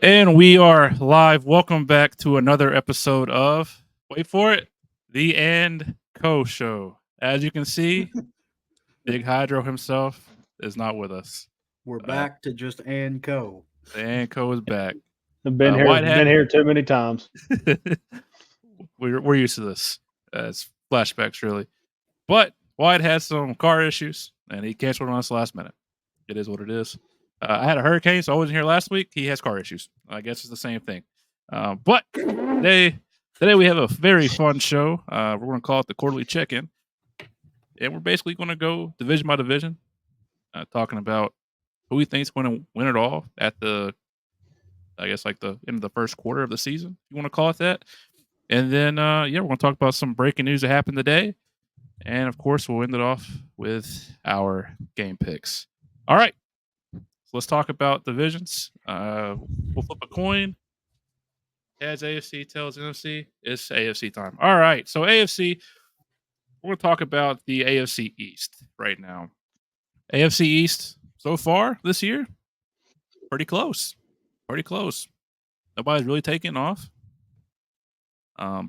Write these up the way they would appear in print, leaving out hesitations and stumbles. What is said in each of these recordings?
And we are live. Welcome back to another episode of, wait for it, the And Co Show. As you can see, Big Hydro himself is not with us. We're Uh, back to just and co. the And Co is back. I've been here, White been Hat, here too many times. we're used to this. It's flashbacks, really. But White had some car issues, and he canceled on us last minute. It is what it is. I had a hurricane, so I wasn't here last week. He has car issues. I guess it's the same thing. But today we have a very fun show. We're going to call it the quarterly check-in, and we're basically going to go division by division, talking about who we think is going to win it all at the, I guess, like the end of the first quarter of the season. If you want to call it that. And then, we're going to talk about some breaking news that happened today. And of course, we'll end it off with our game picks. All right. So let's talk about divisions. We'll flip a coin. Heads AFC, tails NFC. It's AFC time. All right. So AFC, we're going to talk about the AFC East right now. AFC East so far this year, pretty close. Pretty close. Nobody's really taking off.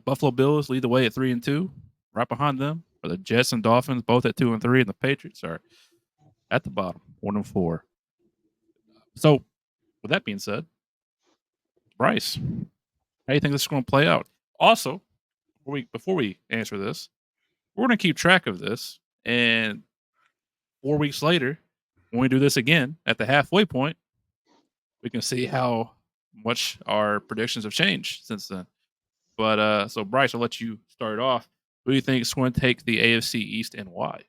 Buffalo Bills lead the way at 3-2. Right behind them are the Jets and Dolphins, both at 2-3, and the Patriots are at the bottom, 1-4. So, with that being said, Bryce, how do you think this is going to play out? Also, before we answer this, we're going to keep track of this, and 4 weeks later, when we do this again at the halfway point, we can see how much our predictions have changed since then. But so Bryce, I'll let you start off. Who do you think is going to take the AFC East and why?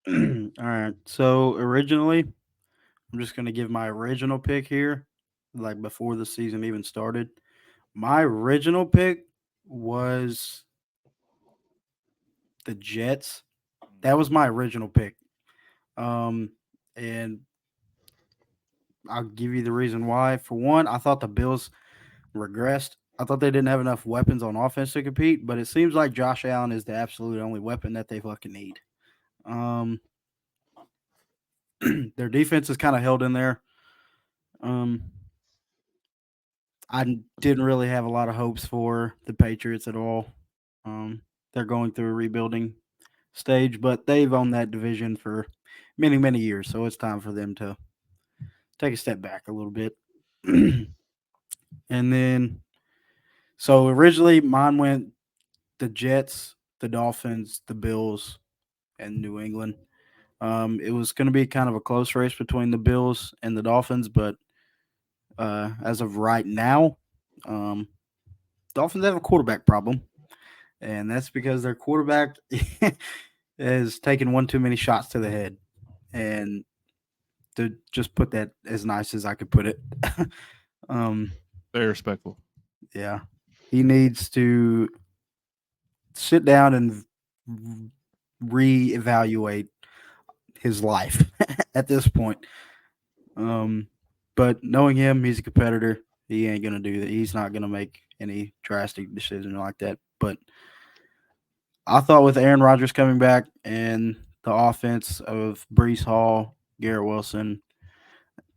All right. So originally, I'm just gonna give my original pick here, like before the season even started. My original pick was the Jets. That was my original pick. And I'll give you the reason why. For one, I thought the Bills regressed. I thought they didn't have enough weapons on offense to compete, but it seems like Josh Allen is the absolute only weapon that they fucking need. Um, their defense is kind of held in there. Um, I didn't really have a lot of hopes for the Patriots at all. They're going through a rebuilding stage, but they've owned that division for many, many years. So it's time for them to take a step back a little bit. And then, so originally mine went the Jets, the Dolphins, the Bills, and New England. It was going to be kind of a close race between the Bills and the Dolphins, but as of right now, um, Dolphins have a quarterback problem, and that's because their quarterback has taken one too many shots to the head. And to just put that as nice as I could put it, um, Very respectful. yeah, he needs to sit down and reevaluate his life at this point. Um, but knowing him, he's a competitor. He ain't gonna do that. He's not gonna make any drastic decision like that. But I thought with Aaron Rodgers coming back and the offense of Brees Hall, Garrett Wilson,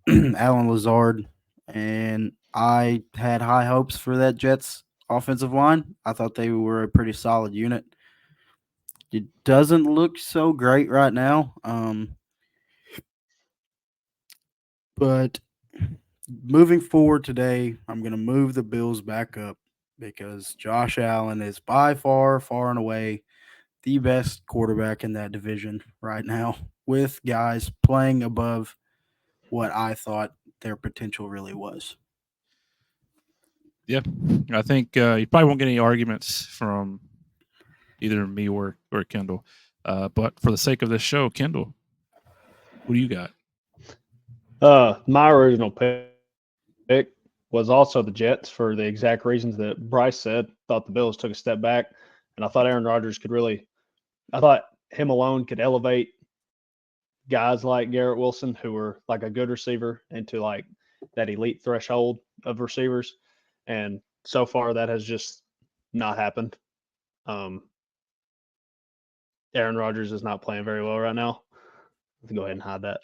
Alan Lazard, and I had high hopes for that Jets offensive line. I thought they were a pretty solid unit. It doesn't look so great right now. But moving forward today, I'm going to move the Bills back up because Josh Allen is by far, far and away the best quarterback in that division right now, with guys playing above what I thought their potential really was. Yeah, I think you probably won't get any arguments from either me or Kendall. But for the sake of this show, Kendall, who do you got? My original pick was also the Jets for the exact reasons that Bryce said. Thought the Bills took a step back, and I thought Aaron Rodgers could really. I thought him alone could elevate guys like Garrett Wilson, who were like a good receiver, into like that elite threshold of receivers. And so far, that has just not happened. Um, Aaron Rodgers is not playing very well right now. Let's go ahead and hide that.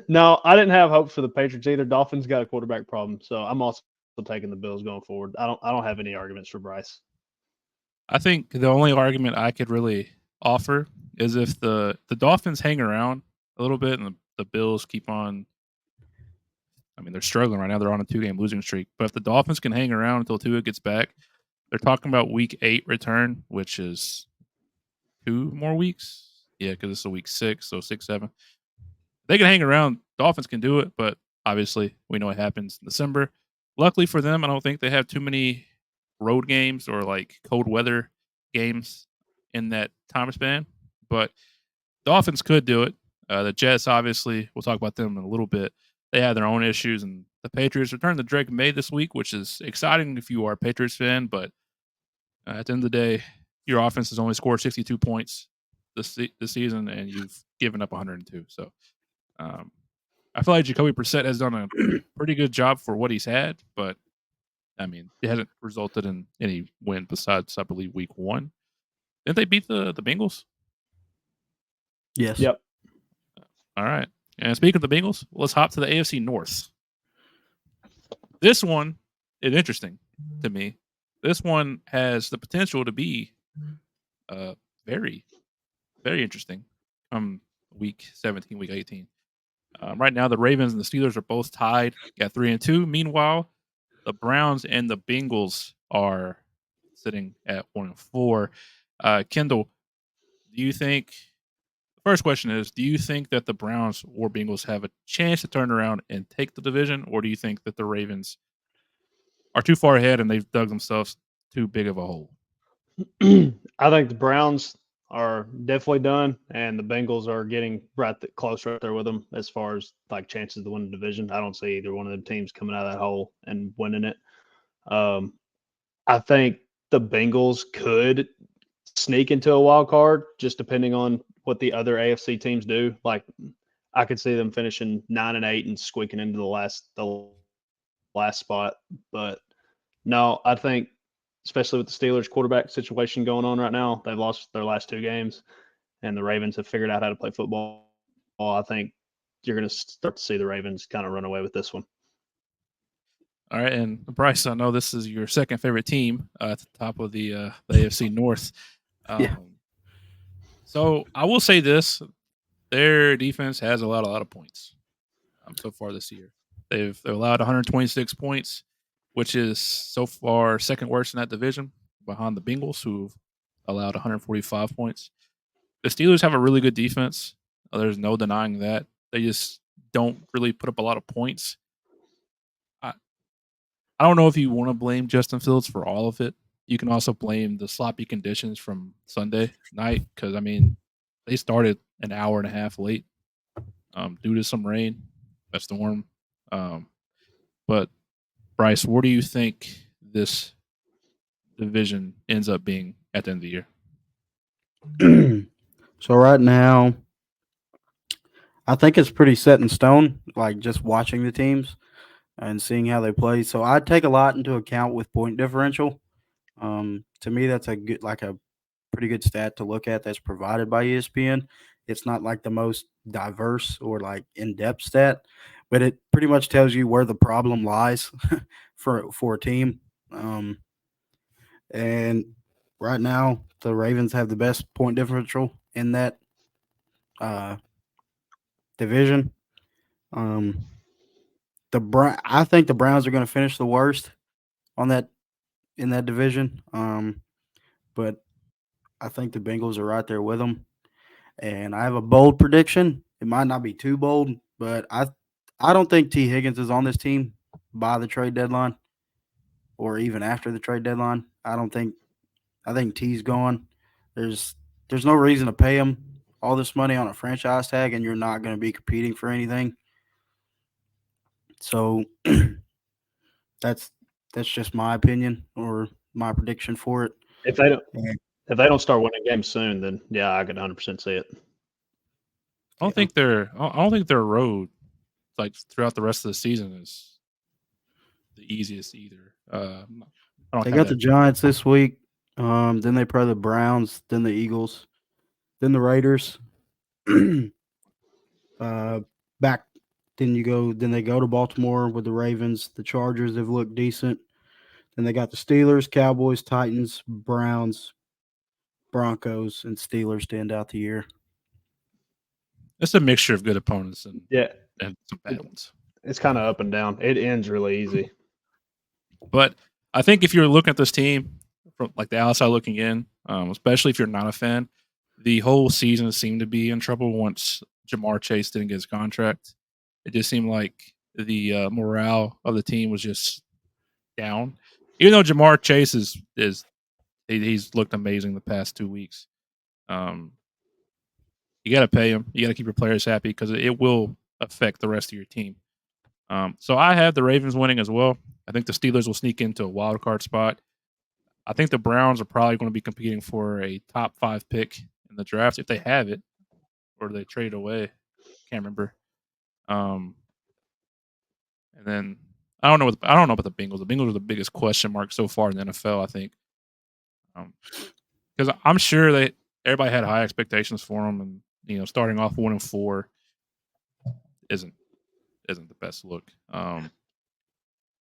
No, I didn't have hopes for the Patriots either. Dolphins got a quarterback problem, so I'm also taking the Bills going forward. I don't have any arguments for Bryce. I think the only argument I could really offer is if the Dolphins hang around a little bit and the Bills keep on. I mean, they're struggling right now. They're on a 2-game losing streak. But if the Dolphins can hang around until Tua gets back, they're talking about week 8 return, which is 2 more weeks. Yeah, because it's a week 6, so 6, 7. They can hang around. Dolphins can do it, but obviously we know what happens in December. Luckily for them, I don't think they have too many road games or like cold weather games in that time span. But Dolphins could do it. The Jets, obviously, we'll talk about them in a little bit. They have their own issues, and the Patriots return to Drake May this week, which is exciting if you are a Patriots fan. But at the end of the day, your offense has only scored 62 points this season, and you've given up 102. So I feel like Jacoby Brissett has done a pretty good job for what he's had, but I mean, it hasn't resulted in any win besides, I believe, week 1. Didn't they beat the Bengals? Yes. Yep. All right. And speaking of the Bengals, let's hop to the AFC North. This one is interesting to me. This one has the potential to be very, very interesting week 17, week 18. Right now, the Ravens and the Steelers are both tied at 3-2. Meanwhile, the Browns and the Bengals are sitting at 1-4. Kendall, do you think? The first question is: do you think that the Browns or Bengals have a chance to turn around and take the division, or do you think that the Ravens are too far ahead and they've dug themselves too big of a hole? I think the Browns are definitely done, and the Bengals are getting close right there with them as far as like chances to win the division. I don't see either one of the teams coming out of that hole and winning it. I think the Bengals could sneak into a wild card, just depending on what the other AFC teams do. Like I could see them finishing 9-8 and squeaking into the last spot. But no, I think especially with the Steelers quarterback situation going on right now, they've lost their last 2 games, and the Ravens have figured out how to play football. I think you're going to start to see the Ravens kind of run away with this one. All right, and Bryce, I know this is your second favorite team at the top of the AFC North. Yeah. So I will say this: their defense has allowed a lot of points so far this year. They've allowed 126 points, which is so far second worst in that division, behind the Bengals, who've allowed 145 points. The Steelers have a really good defense. There's no denying that. They just don't really put up a lot of points. I don't know if you want to blame Justin Fields for all of it. You can also blame the sloppy conditions from Sunday night because, I mean, they started an hour and a half late due to some rain, a storm. But, Bryce, what do you think this division ends up being at the end of the year? So right now, I think it's pretty set in stone, like just watching the teams and seeing how they play. So I take a lot into account with point differential. To me, that's a pretty good stat to look at that's provided by ESPN. It's not like the most diverse or like in-depth stat, but it pretty much tells you where the problem lies for a team. And right now, the Ravens have the best point differential in that division. I think the Browns are going to finish the worst in that division. But I think the Bengals are right there with them. And I have a bold prediction. It might not be too bold, but I don't think T. Higgins is on this team by the trade deadline or even after the trade deadline. I think T's gone. There's no reason to pay him all this money on a franchise tag and you're not going to be competing for anything. So that's just my opinion or my prediction for it. If they don't start winning games soon, then yeah, I could 100% see it. I don't think their road, like throughout the rest of the season, is the easiest either. They got the Giants this week. Then they play the Browns, then the Eagles, then the Raiders. Back back. Then they go to Baltimore with the Ravens. The Chargers have looked decent. Then they got the Steelers, Cowboys, Titans, Browns, Broncos, and Steelers to end out the year. It's a mixture of good opponents and some bad ones. It's kind of up and down. It ends really easy. But I think if you're looking at this team from like the outside looking in, especially if you're not a fan, the whole season seemed to be in trouble once Jamar Chase didn't get his contract. It just seemed like the morale of the team was just down. Even though Jamar Chase he's looked amazing the past 2 weeks. You got to pay him. You got to keep your players happy because it will affect the rest of your team. So I have the Ravens winning as well. I think the Steelers will sneak into a wild card spot. I think the Browns are probably going to be competing for a top 5 pick in the draft if they have it, or they trade it away. Can't remember. And then I don't know about the Bengals. The Bengals are the biggest question mark so far in the NFL. I think because I'm sure that everybody had high expectations for them, and starting off 1-4 isn't the best look. But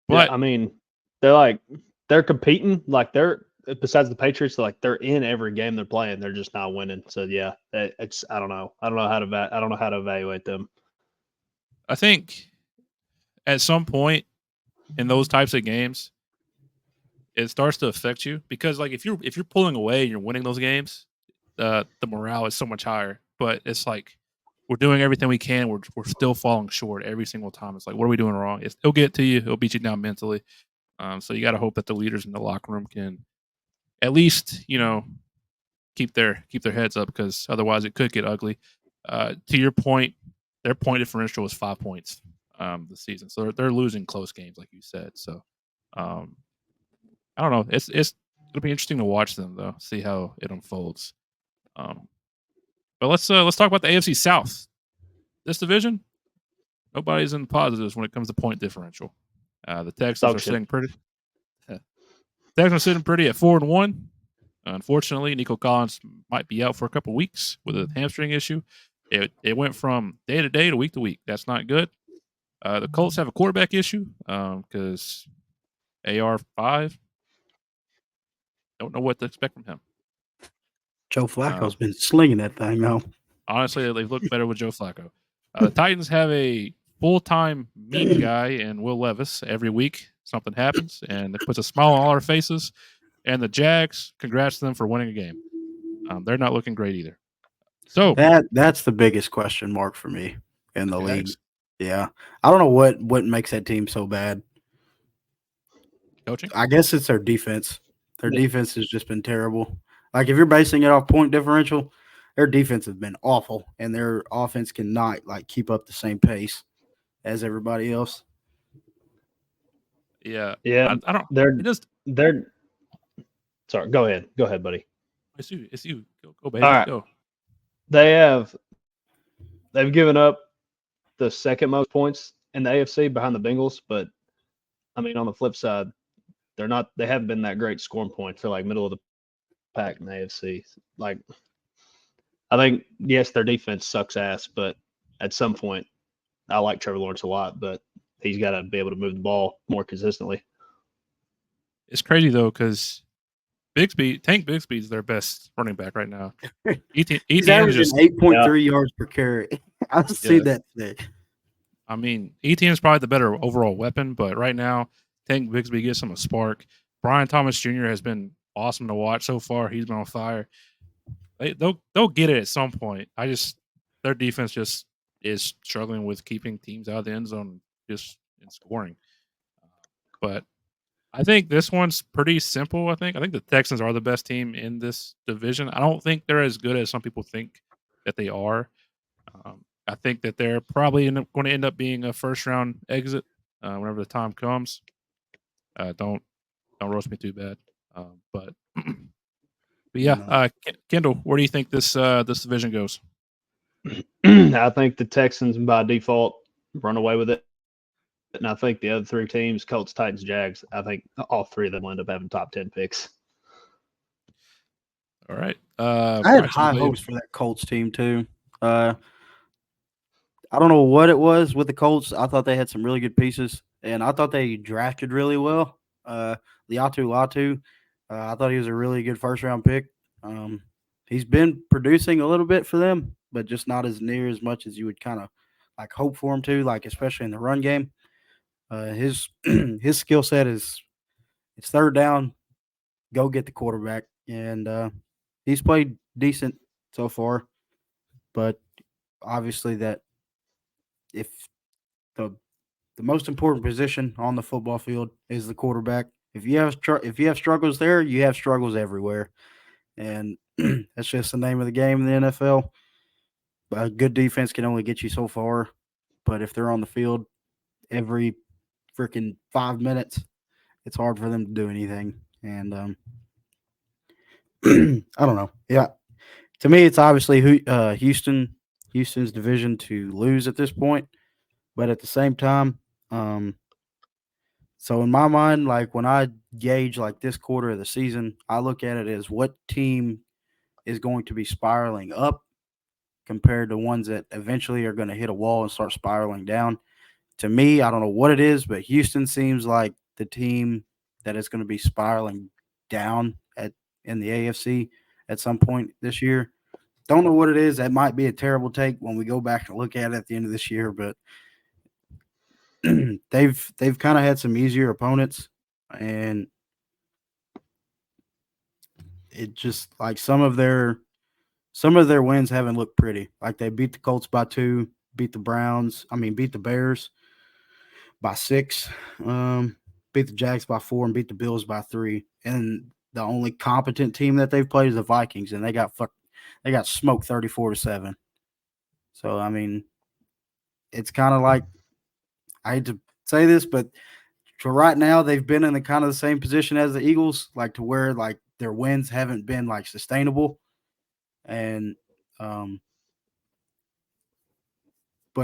yeah, I mean, they're competing. Like they're besides the Patriots, they're in every game they're playing. They're just not winning. So yeah, it's I don't know how to evaluate them. I think at some point in those types of games, it starts to affect you because like if you're pulling away and you're winning those games, the morale is so much higher. But it's like we're doing everything we can. We're still falling short every single time. It's like, what are we doing wrong? It'll get to you. It'll beat you down mentally. So you got to hope that the leaders in the locker room can at least keep their heads up because otherwise it could get ugly. To your point, their point differential is 5 points this season, so they're losing close games, like you said. So I don't know. It's it'll be interesting to watch them though, see how it unfolds. But let's talk about the AFC South. This division, nobody's in the positives when it comes to point differential. The Texans are sitting pretty. Texans are sitting pretty at 4-1. Unfortunately, Nico Collins might be out for a couple of weeks with a hamstring issue. It went from day to day to week to week. That's not good. The Colts have a quarterback issue because AR5. Don't know what to expect from him. Joe Flacco's been slinging that thing though. Honestly, they've looked better with Joe Flacco. The Titans have a full-time meme guy in Will Levis. Every week something happens, and it puts a smile on all our faces. And the Jags, congrats to them for winning a game. They're not looking great either. So that's the biggest question mark for me in the league. Yeah, I don't know what makes that team so bad. Coaching? I guess it's their defense. Their defense has just been terrible. Like if you're basing it off point differential, their defense has been awful, and their offense cannot keep up the same pace as everybody else. Yeah. Yeah. I don't. They're. Sorry. Go ahead, buddy. It's you. Go, baby. All right. Go. They've given up the second most points in the AFC behind the Bengals, but I mean on the flip side, they haven't been that great scoring points. They're middle of the pack in the AFC. I think yes, their defense sucks ass, but at some point, I like Trevor Lawrence a lot, but he's got to be able to move the ball more consistently. It's crazy though because Tank Bigsby is their best running back right now. He's averaging 8.3 yards per carry. I've seen that today. I mean, ETN is probably the better overall weapon, but right now, Tank Bigsby gives him a spark. Brian Thomas Jr. has been awesome to watch so far. He's been on fire. They'll get it at some point. Their defense just is struggling with keeping teams out of the end zone just in scoring. But I think this one's pretty simple. I think the Texans are the best team in this division. I don't think they're as good as some people think that they are. I think that they're probably going to end up being a first round exit whenever the time comes. Don't roast me too bad. But yeah, Kendall, where do you think this division goes? I think the Texans by default run away with it. And I think the other three teams, Colts, Titans, Jags, I think all three of them will end up having top 10 picks. All right. I had high hopes for that Colts team too. I I don't know what it was with the Colts. I thought they had some really good pieces, and I thought they drafted really well. Liatu Latu, I thought he was a really good first round pick. He's been producing a little bit for them, but just not as near as much as you would kind of like hope for him to, like especially in the run game. His his skill set is it's third down, go get the quarterback, and he's played decent so far. But obviously, that if the the most important position on the football field is the quarterback. If you have struggles there, you have struggles everywhere, and that's just the name of the game in the NFL. A good defense can only get you so far, but if they're on the field every freaking 5 minutes, it's hard for them to do anything. And I don't know. Yeah, to me, it's obviously Houston's division to lose at this point, but at the same time, so in my mind, like when I gauge like this quarter of the season, I look at it as what team is going to be spiraling up compared to ones that eventually are going to hit a wall and start spiraling down. To me, I don't know what it is, but Houston seems like the team that is going to be spiraling down in the AFC at some point this year. Don't know what it is. That might be a terrible take when we go back and look at it at the end of this year, but they've kind of had some easier opponents, and it just like some of their wins haven't looked pretty. Like they beat the Colts by 2, beat the Bears by 6, beat the Jags by 4, and beat the Bills by 3. And the only competent team that they've played is the Vikings, and they got smoked 34-7. So I mean, it's kind of like I hate to say this, but for right now, they've been in the kind of the same position as the Eagles, like to where like their wins haven't been like sustainable. And but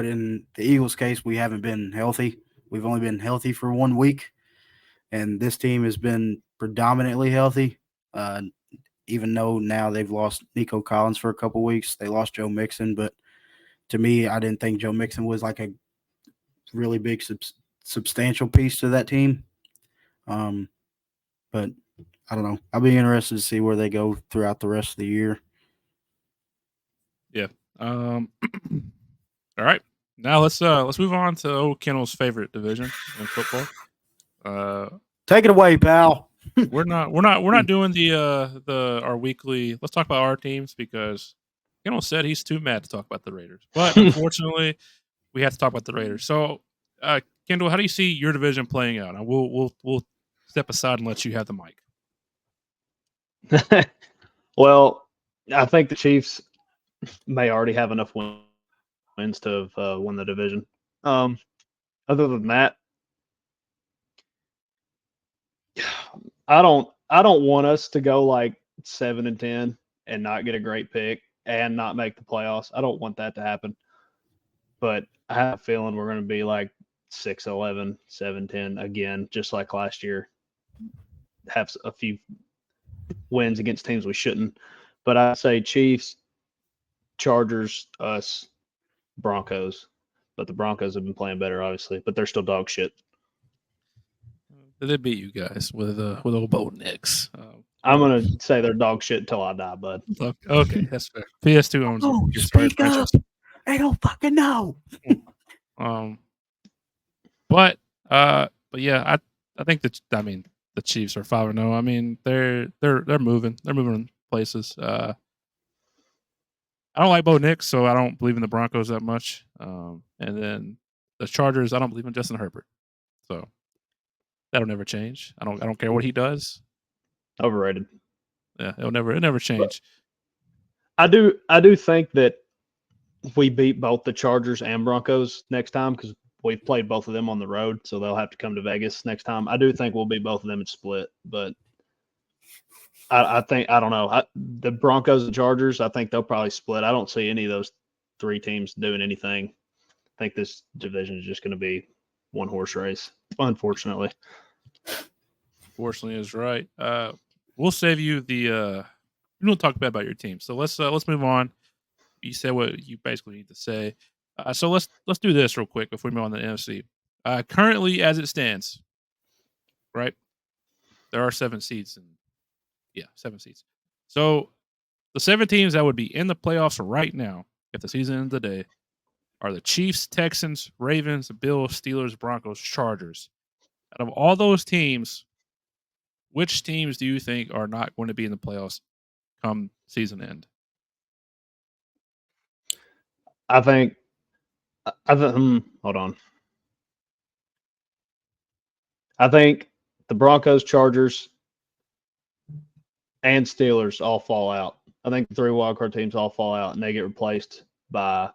in the Eagles' case, we haven't been healthy. We've only been healthy for 1 week, and this team has been predominantly healthy. Even though now they've lost Nico Collins for a couple weeks, they lost Joe Mixon, but to me, I didn't think Joe Mixon was like a really big substantial piece to that team. But I don't know. I'll be interested to see where they go throughout the rest of the year. Yeah. All right. Now let's move on to old Kendall's favorite division in football. Take it away, pal. we're not doing the our weekly. Let's talk about our teams because Kendall said he's too mad to talk about the Raiders, but unfortunately, we have to talk about the Raiders. So, Kendall, how do you see your division playing out? And we'll step aside and let you have the mic. Well, I think the Chiefs may already have enough wins to have won the division. Other than that, I don't want us to go like 7-10 and not get a great pick and not make the playoffs. I don't want that to happen. But I have a feeling we're going to be like 6-11, 7-10 again, just like last year. Have a few wins against teams we shouldn't. But I'd say Chiefs, Chargers, us, Broncos. But the Broncos have been playing better, obviously. But they're still dog shit. They beat you guys with old Bo Nix. I'm gonna say they're dog shit until I die, bud. Okay, that's fair. PS2 owns you. Speak up. I don't fucking know. But yeah, I think the Chiefs are 5-0. I mean, they're moving. They're moving places. I don't like Bo Nix, so I don't believe in the Broncos that much. And then the Chargers, I don't believe in Justin Herbert. So that'll never change. I don't care what he does. Overrated. Yeah, it'll never change. I do think that we beat both the Chargers and Broncos next time because we've played both of them on the road, so they'll have to come to Vegas next time. I do think we'll beat both of them and split, but I think I don't know. The Broncos and Chargers, I think they'll probably split. I don't see any of those 3 teams doing anything. I think this division is just going to be one horse race, unfortunately. Fortunately is right. We'll save you the. We don't talk bad about your team, so let's move on. You said what you basically need to say. So let's do this real quick before we move on to the NFC. Currently, as it stands, right, there are 7 seeds, and 7 seeds. So the 7 teams that would be in the playoffs right now, if the season ended today, are the Chiefs, Texans, Ravens, Bills, Steelers, Broncos, Chargers. Out of all those teams, which teams do you think are not going to be in the playoffs come season end? I think. Hold on. I think the Broncos, Chargers, and Steelers all fall out. I think the 3 wildcard teams all fall out, and they get replaced by. I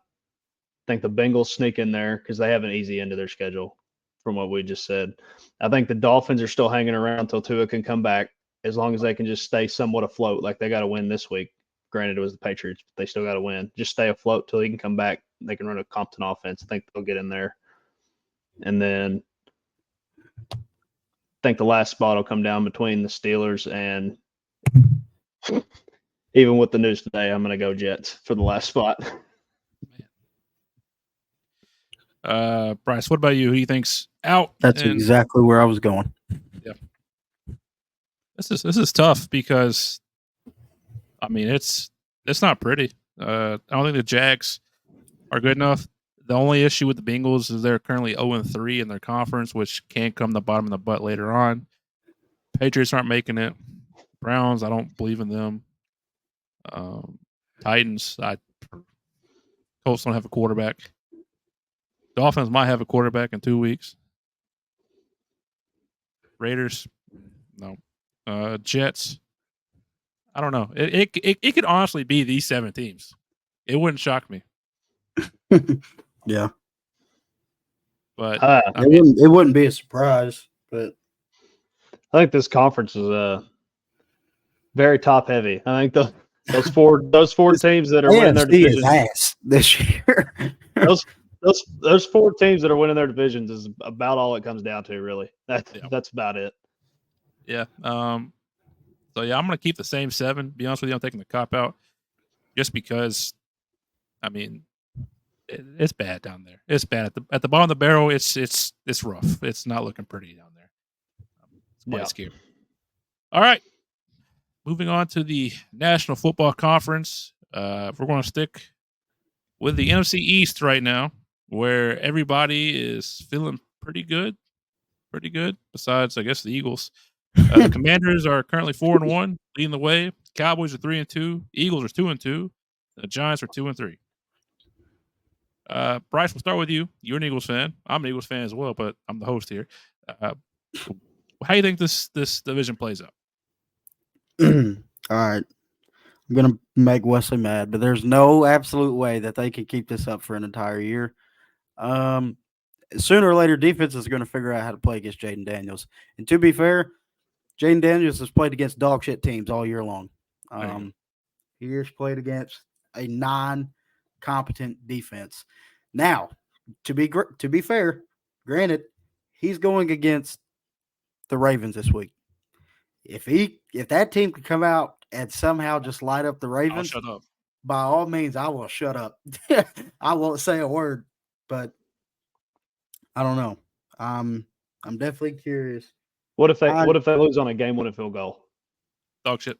think the Bengals sneak in there because they have an easy end of their schedule, from what we just said. I think the Dolphins are still hanging around until Tua can come back, as long as they can just stay somewhat afloat. Like they got to win this week. Granted, it was the Patriots, but they still got to win. Just stay afloat till he can come back. They can run a competent offense. I think they'll get in there. And then I think the last spot will come down between the Steelers and even with the news today, I'm going to go Jets for the last spot. Bryce, what about you? Who do you think's out? That's exactly where I was going. Yeah. This is tough because, I mean, it's not pretty. I don't think the Jags are good enough. The only issue with the Bengals is they're currently 0-3 in their conference, which can come the bottom of the butt later on. Patriots aren't making it. Browns, I don't believe in them. Titans, Colts don't have a quarterback. Dolphins might have a quarterback in 2 weeks. Raiders, no. Jets, I don't know. It could honestly be these 7 teams. It wouldn't shock me. Yeah, but it wouldn't be a surprise. But I think this conference is very top heavy. I think those four teams that are winning their divisions ass this year. those 4 teams that are winning their divisions is about all it comes down to. Really, that's about it. Yeah. So yeah, I'm gonna keep the same 7. Be honest with you, I'm taking the cop out, just because. I mean, it's bad down there. It's bad at the bottom of the barrel. It's rough. It's not looking pretty down there. It's quite scary. All right, moving on to the National Football Conference. We're going to stick with the NFC East right now, where everybody is feeling pretty good. Besides, I guess, the Eagles. The Commanders are currently 4-1, leading the way. Cowboys are 3-2. Eagles are 2-2. The Giants are 2-3. Bryce, we'll start with you. You're an Eagles fan. I'm an Eagles fan as well, but I'm the host here. How do you think this division plays out? All right. I'm going to make Wesley mad, but there's no absolute way that they can keep this up for an entire year. Sooner or later, defense is going to figure out how to play against Jaden Daniels. And to be fair, Jaden Daniels has played against dog shit teams all year long. He has played against a non-competent defense. Now, to be fair, granted, he's going against the Ravens this week. If that team could come out and somehow just light up the Ravens, I'll shut up. By all means, I will shut up. I won't say a word, but I don't know. I'm definitely curious. What if they lose on a game-winning field goal? Dog shit.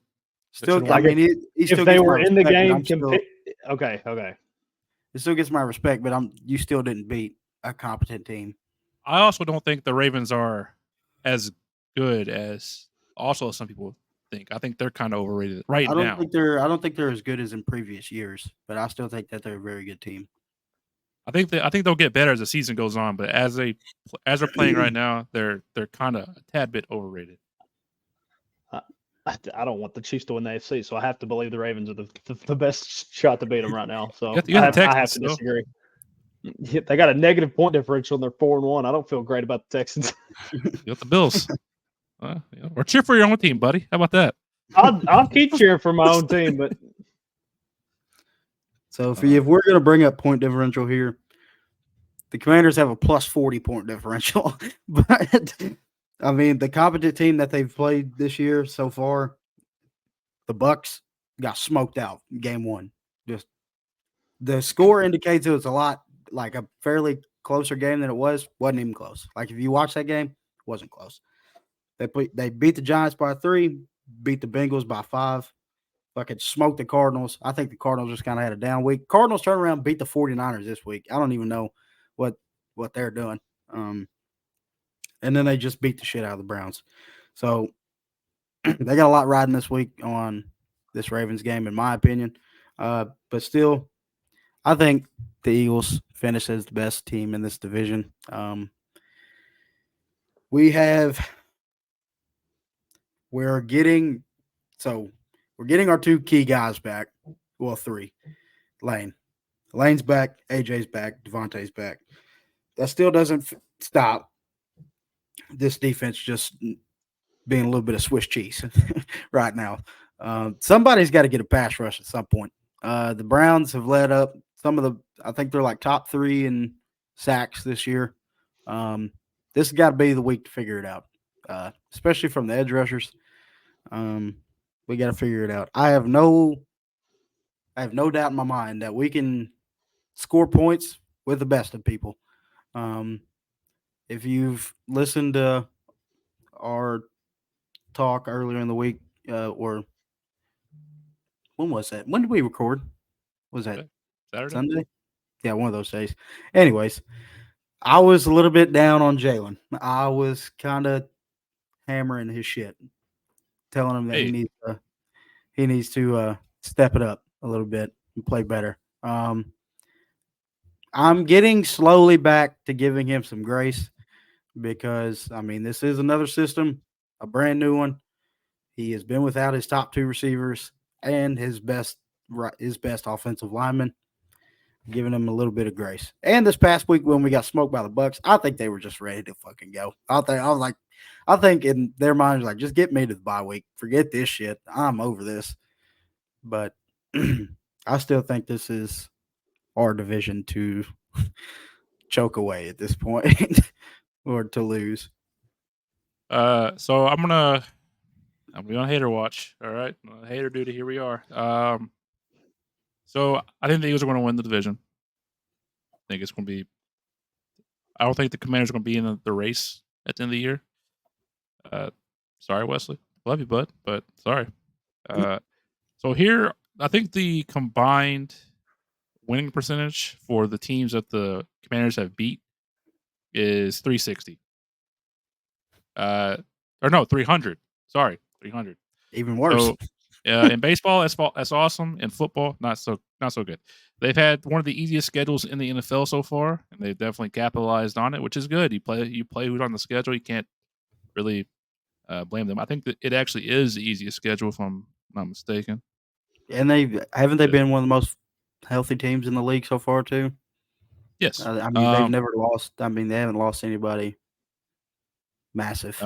Still, I mean, he still if they gets were my in the respect, game, okay. It still gets my respect, but you still didn't beat a competent team. I also don't think the Ravens are as good as some people think. I think they're kind of overrated now. I don't think they're as good as in previous years, but I still think that they're a very good team. I think they'll get better as the season goes on, but as they're playing right now, they're kind of a tad bit overrated. I don't want the Chiefs to win the AFC, so I have to believe the Ravens are the best shot to beat them right now. So I have to disagree. They got a negative point differential and they're 4-1. I don't feel great about the Texans. You got the Bills. Or cheer for your own team, buddy. How about that? I'll keep cheering for my own team, but so if we're going to bring up point differential here, the Commanders have a plus 40 point differential, but I mean the competent team that they've played this year so far, the Bucks got smoked out game 1. Just the score indicates it was a lot like a fairly closer game than it wasn't even close. Like if you watch that game, it wasn't close. They beat the Giants by 3, beat the Bengals by 5. Fucking smoked the Cardinals. I think the Cardinals just kind of had a down week. Cardinals turned around and beat the 49ers this week. I don't even know what they're doing. And then they just beat the shit out of the Browns. So they got a lot riding this week on this Ravens game, in my opinion. But still, I think the Eagles finish as the best team in this division. We're getting our 2 key guys back. Well, 3. Lane's back, AJ's back, Devontae's back. That still doesn't stop this defense just being a little bit of Swiss cheese right now. Somebody's got to get a pass rush at some point. The Browns have led up I think they're like top 3 in sacks this year. This has got to be the week to figure it out, especially from the edge rushers. We got to figure it out. I have no doubt in my mind that we can score points with the best of people. If you've listened to our talk earlier in the week, or when was that? When did we record? Was that Saturday? Sunday? Yeah, one of those days. Anyways, I was a little bit down on Jalen. I was kind of hammering his shit, telling him that he needs to step it up a little bit and play better. I'm getting slowly back to giving him some grace because, I mean, this is another system, a brand new one. He has been without his top 2 receivers and his best offensive lineman, giving him a little bit of grace. And this past week when we got smoked by the Bucs, I think they were just ready to fucking go. I think in their minds, like, just get me to the bye week. Forget this shit. I'm over this. But I still think this is our division to choke away at this point or to lose. So I'm gonna be on hater watch. All right, hater duty. Here we are. So I think the Eagles are going to win the division. I think it's going to be. I don't think the Commanders are going to be in the race at the end of the year. Sorry, Wesley. Love you, bud, but sorry. So here, I think the combined winning percentage for the teams that the Commanders have beat is 360. Or no, 300. Sorry, 300. Even worse. So, in baseball, that's awesome. In football, not so good. They've had one of the easiest schedules in the NFL so far, and they've definitely capitalized on it, which is good. You play who's on the schedule. You can't really blame them. I think that it actually is the easiest schedule, if I'm not mistaken. And haven't they been one of the most healthy teams in the league so far too? Yes. I mean, they've never lost. I mean, they haven't lost anybody massive.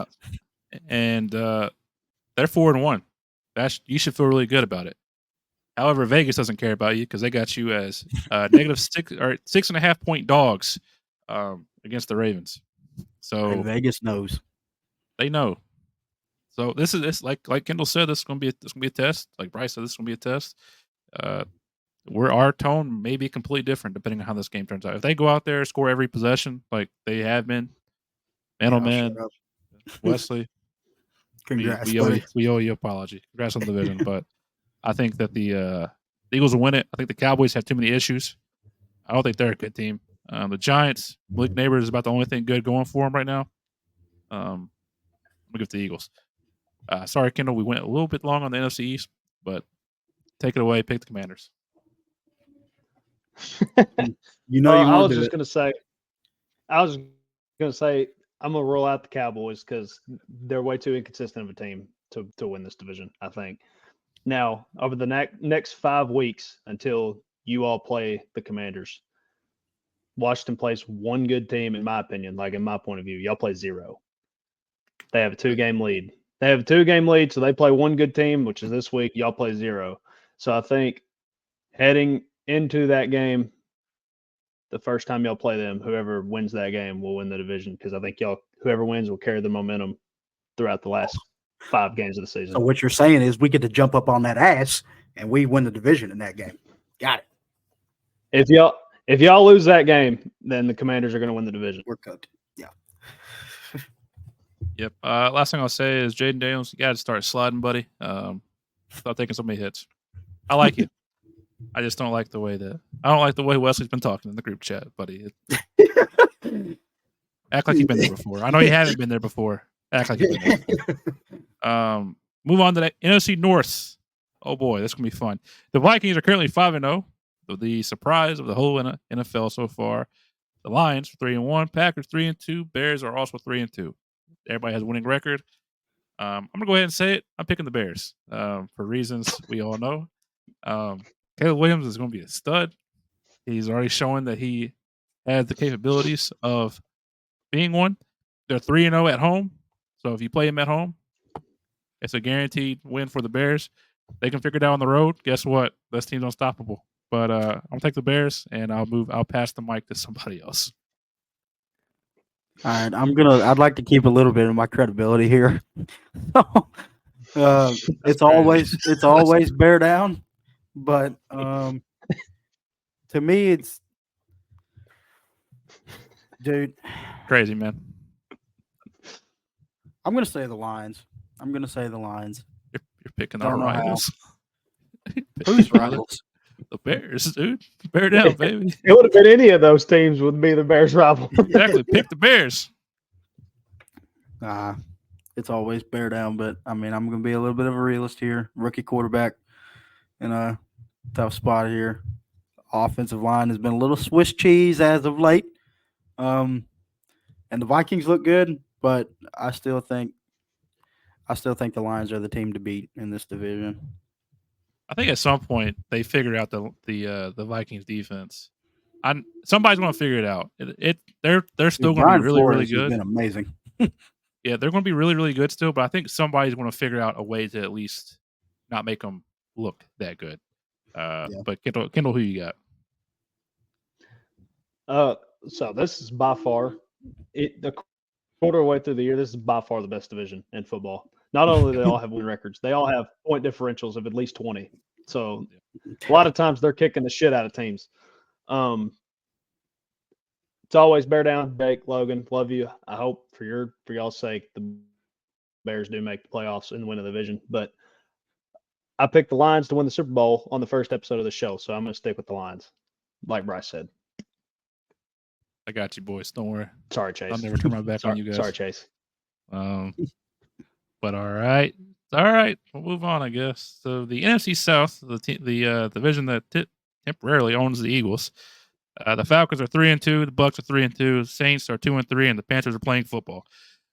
And they're 4-1. You should feel really good about it. However, Vegas doesn't care about you because they got you as negative 6 or 6.5 point dogs against the Ravens. So and Vegas knows. They know. So this like Kendall said, this is gonna be a test. Like Bryce said, this is gonna be a test. Where our tone may be completely different depending on how this game turns out. If they go out there, score every possession like they have been, man, Wesley, congrats, we owe you an apology. Congrats on the division, but I think that the Eagles will win it. I think the Cowboys have too many issues. I don't think they're a good team. The Giants, Malik Neighbors is about the only thing good going for them right now. I'm gonna give the Eagles. Sorry, Kendall, we went a little bit long on the NFC East, but take it away. Pick the Commanders. I was just going to say, I'm going to roll out the Cowboys because they're way too inconsistent of a team to win this division, I think. Now, over the next 5 weeks until you all play the Commanders, Washington plays one good team, in my opinion. Like, in my point of view, y'all play 0. They have a 2-game lead. So they play one good team, which is this week. Y'all play 0. So I think heading into that game, the first time y'all play them, whoever wins that game will win the division because I think whoever wins will carry the momentum throughout the last 5 games of the season. So what you're saying is we get to jump up on that ass and we win the division in that game. Got it. If y'all lose that game, then the Commanders are going to win the division. We're cooked. Yeah. Yep. Last thing I'll say is Jaden Daniels, you got to start sliding, buddy. Stop taking so many hits. I like you. I just don't like the way Wesley's been talking in the group chat, buddy. Act like you've been there before. I know you haven't been there before. Act like you've been there. Move on to the NFC North. Oh boy, this is gonna be fun. The Vikings are currently 5-0. The surprise of the whole NFL so far. The Lions are 3-1. Packers 3-2. Bears are also 3-2. Everybody has a winning record. I'm gonna go ahead and say it. I'm picking the Bears for reasons we all know. Caleb Williams is going to be a stud. He's already showing that he has the capabilities of being one. They're 3-0 at home, so if you play him at home, it's a guaranteed win for the Bears. They can figure it out on the road. Guess what? This team's unstoppable. But I'm gonna take the Bears, and I'll pass the mic to somebody else. All right, I'd like to keep a little bit of my credibility here. It's always bear down, but to me, it's dude. Crazy, man. I'm gonna say the Lions. You're picking Don't our know how. rivals. Who's rivals? The Bears, dude. Bear down, baby. It would have been any of those teams would be the Bears' rival. Exactly. Pick the Bears. It's always bear down, but I mean, I'm going to be a little bit of a realist here. Rookie quarterback in a tough spot here. Offensive line has been a little Swiss cheese as of late. And the Vikings look good, but I still think the Lions are the team to beat in this division. I think at some point they figured out the Vikings defense. Somebody's going to figure it out. They're still going to be really, really good. Been amazing. Yeah, they're going to be really, really good still, but I think somebody's going to figure out a way to at least not make them look that good. But Kendall, who you got? So this is by far the quarter way through the year. This is by far the best division in football. Not only do they all have win records, they all have point differentials of at least 20. So a lot of times they're kicking the shit out of teams. It's always bear down, Jake, Logan. Love you. I hope for y'all's sake the Bears do make the playoffs and win the division. But I picked the Lions to win the Super Bowl on the first episode of the show, so I'm going to stick with the Lions, like Bryce said. I got you, boys. Don't worry. Sorry, Chase. I'll never turn my back on you guys. Sorry, Chase. But all right. We'll move on, I guess. So the NFC South, the division that temporarily owns the Eagles. The Falcons are 3-2. The Bucs are 3-2. The Saints are 2-3, and the Panthers are playing football.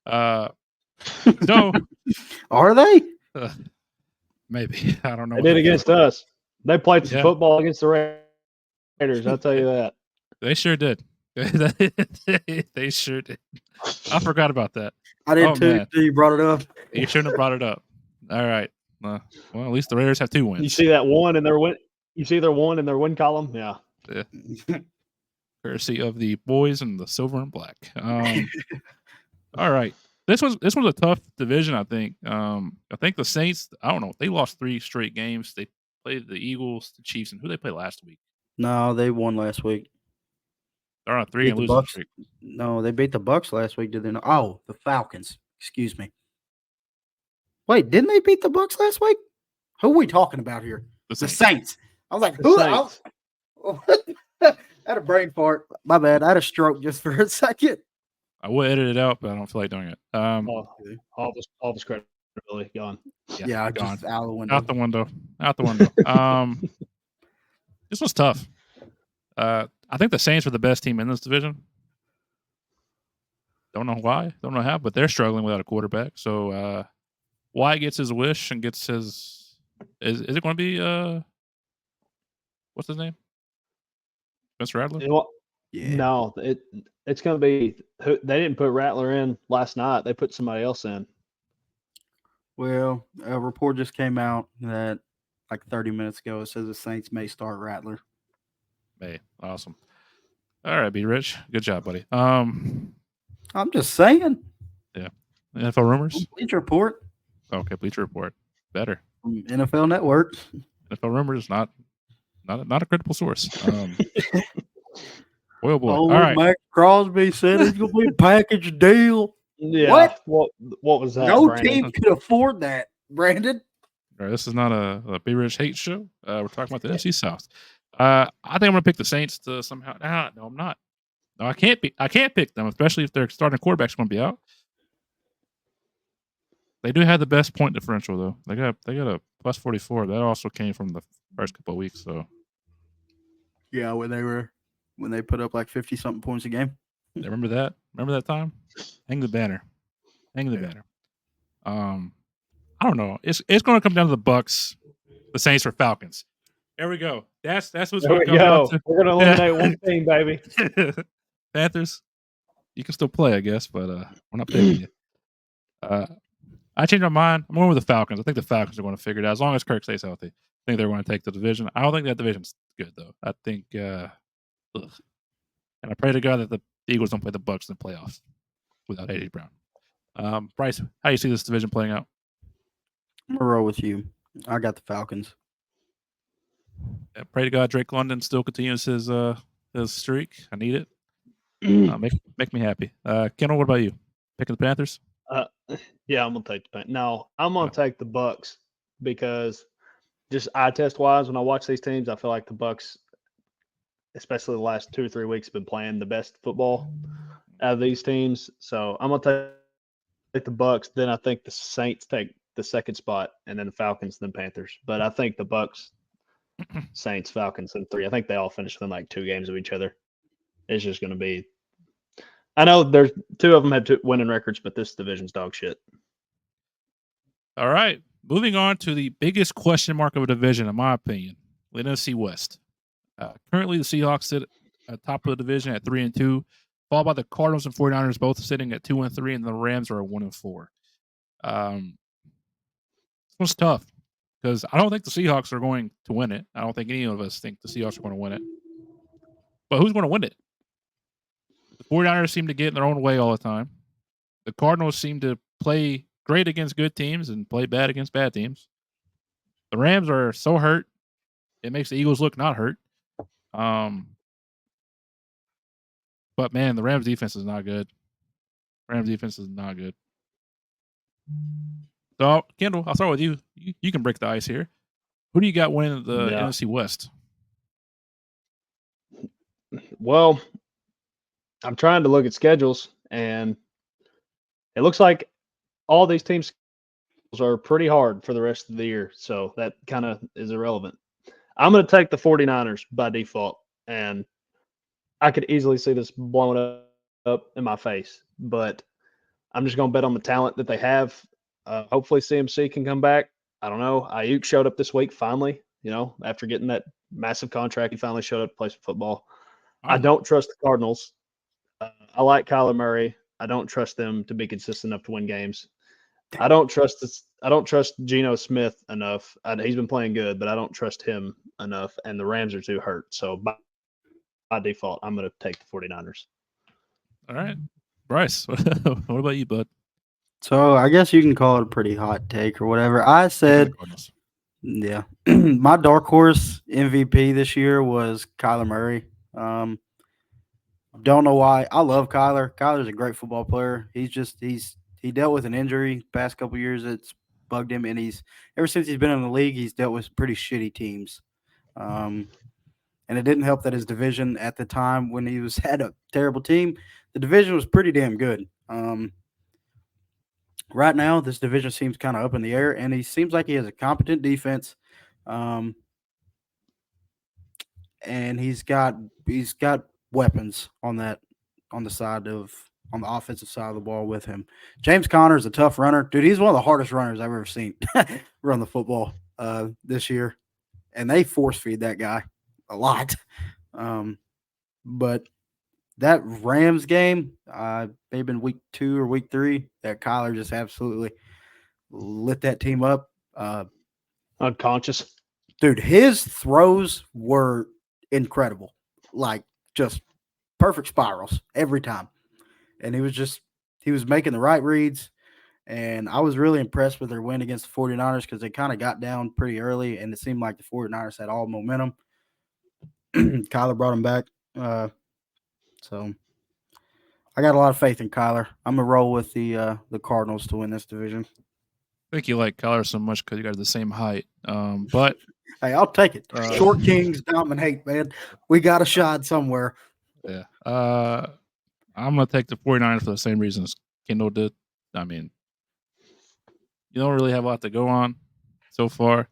So are they? Maybe. I don't know. They did against us. They played some football against the Raiders. I'll tell you that. They sure did. They sure did. I forgot about that. I did too. Man. You brought it up. You shouldn't have brought it up. All right. Well, at least the Raiders have 2 wins. You see that one in their win? You see their one in their win column? Yeah. Courtesy of the boys in the silver and black. All right. This was a tough division, I think. I think the Saints, I don't know, they lost 3 straight games. They played the Eagles, the Chiefs, and who they played last week? No, they won last week. They're on a 3 and losing streak. No, they beat the Bucs last week, did they not? Oh, the Falcons. Excuse me. Wait, didn't they beat the Bucs last week? Who are we talking about here? The Saints. I was like, who? I had a brain fart. My bad. I had a stroke just for a second. I would edit it out, but I don't feel like doing it. All this credibility gone. Yeah, gone. Just out the window. Out the window. This was tough. I think the Saints are the best team in this division. Don't know why. Don't know how, but they're struggling without a quarterback. So Wyatt gets his wish and gets his. Is it going to be what's his name? Spencer Rattler? Yeah. No, it's going to be. They didn't put Rattler in last night. They put somebody else in. Well, a report just came out that like 30 minutes ago. It says the Saints may start Rattler. Hey, awesome. All right, B Rich. Good job, buddy. I'm just saying. Yeah. NFL rumors? Bleacher Report. Okay, Bleacher Report. Better. From NFL Network. NFL rumors not a credible source. Oh boy. Oh, All right. Max Crosby said it's gonna be a package deal. Yeah. What? What was that, No Brandon? team could afford that, Brandon. All right, this is not a Be Rich hate show. We're talking about the NFC South. I think I'm gonna pick the Saints to somehow. No, I'm not. No, I can't be. I can't pick them, especially if their starting quarterback's going to be out. They do have the best point differential though. They got a plus 44. That also came from the first couple of weeks. So Yeah, when they put up like 50-something points a game. yeah, remember that? Remember that time? Hang the banner. Hang the Yeah. banner. I don't know. It's going to come down to the Bucks, the Saints, or Falcons. There we go. That's what's There going we to come down go. to. We're gonna eliminate one team, baby. Panthers. You can still play, I guess, but we're not picking you. I changed my mind. I'm going with the Falcons. I think the Falcons are going to figure it out as long as Kirk stays healthy. I think they're going to take the division. I don't think that division's good though. I think, and I pray to God that the Eagles don't play the Bucks in the playoffs without AJ Brown. Bryce, how do you see this division playing out? I'm gonna roll with you. I got the Falcons. Yeah, pray to God Drake London still continues his streak. I need it. Make me happy. Kendall, what about you? Picking the Panthers? Yeah, I'm gonna take the Panthers. No, I'm gonna take the Bucks because just eye test wise, when I watch these teams, I feel like the Bucks, especially the last 2 or 3 weeks, have been playing the best football out of these teams. So I'm gonna take the Bucks. Then I think the Saints take the second spot, and then the Falcons, then Panthers. But I think the Bucks, Saints, Falcons, and 3. I think they all finish within like 2 games of each other. It's just gonna be. I know there's 2 of them had 2 winning records, but this division's dog shit. All right. Moving on to the biggest question mark of a division, in my opinion, the NFC West. Currently, the Seahawks sit at top of the division at 3-2, followed by the Cardinals and 49ers, both sitting at 2-3, and the Rams are at 1-4. This one's tough because I don't think the Seahawks are going to win it. I don't think any of us think the Seahawks are going to win it. But who's going to win it? The 49ers seem to get in their own way all the time. The Cardinals seem to play great against good teams and play bad against bad teams. The Rams are so hurt, it makes the Eagles look not hurt. But man, the Rams defense is not good. Rams defense is not good. So, Kendall, I'll start with you. You can break the ice here. Who do you got winning the NFC West? Well, I'm trying to look at schedules, and it looks like all these teams are pretty hard for the rest of the year. So that kind of is irrelevant. I'm going to take the 49ers by default, and I could easily see this blowing up in my face, but I'm just going to bet on the talent that they have. Hopefully CMC can come back. I don't know. Ayuk showed up this week finally, after getting that massive contract. He finally showed up to play some football. I don't trust the Cardinals. I like Kyler Murray. I don't trust them to be consistent enough to win games. I don't trust Geno Smith enough. He's been playing good, but I don't trust him enough. And the Rams are too hurt. So by default, I'm going to take the 49ers. All right. Bryce, what about you, bud? So I guess you can call it a pretty hot take or whatever. I said, yeah, my dark horse MVP this year was Kyler Murray. Don't know why. I love Kyler. Kyler's a great football player. He dealt with an injury past couple years that's bugged him, and ever since he's been in the league, he's dealt with pretty shitty teams. And it didn't help that his division at the time when he had a terrible team, the division was pretty damn good. Right now, this division seems kind of up in the air, and he seems like he has a competent defense. And he's got weapons on the offensive side of the ball with him. James Conner is a tough runner. Dude, he's one of the hardest runners I've ever seen run the football this year. And they force feed that guy a lot. But that Rams game, maybe in week 2 or week 3, that Kyler just absolutely lit that team up. Unconscious. Dude, his throws were incredible. Like, just perfect spirals every time. And he was making the right reads. And I was really impressed with their win against the 49ers because they kind of got down pretty early, and it seemed like the 49ers had all momentum. Kyler brought them back. So I got a lot of faith in Kyler. I'm gonna roll with the Cardinals to win this division. I think you like Kyler so much because you guys are the same height. But Hey, I'll take it. Uh, Short kings dominate, man. We got a shot somewhere. yeah, I'm gonna take the 49ers for the same reasons Kendall did. I mean, you don't really have a lot to go on so far.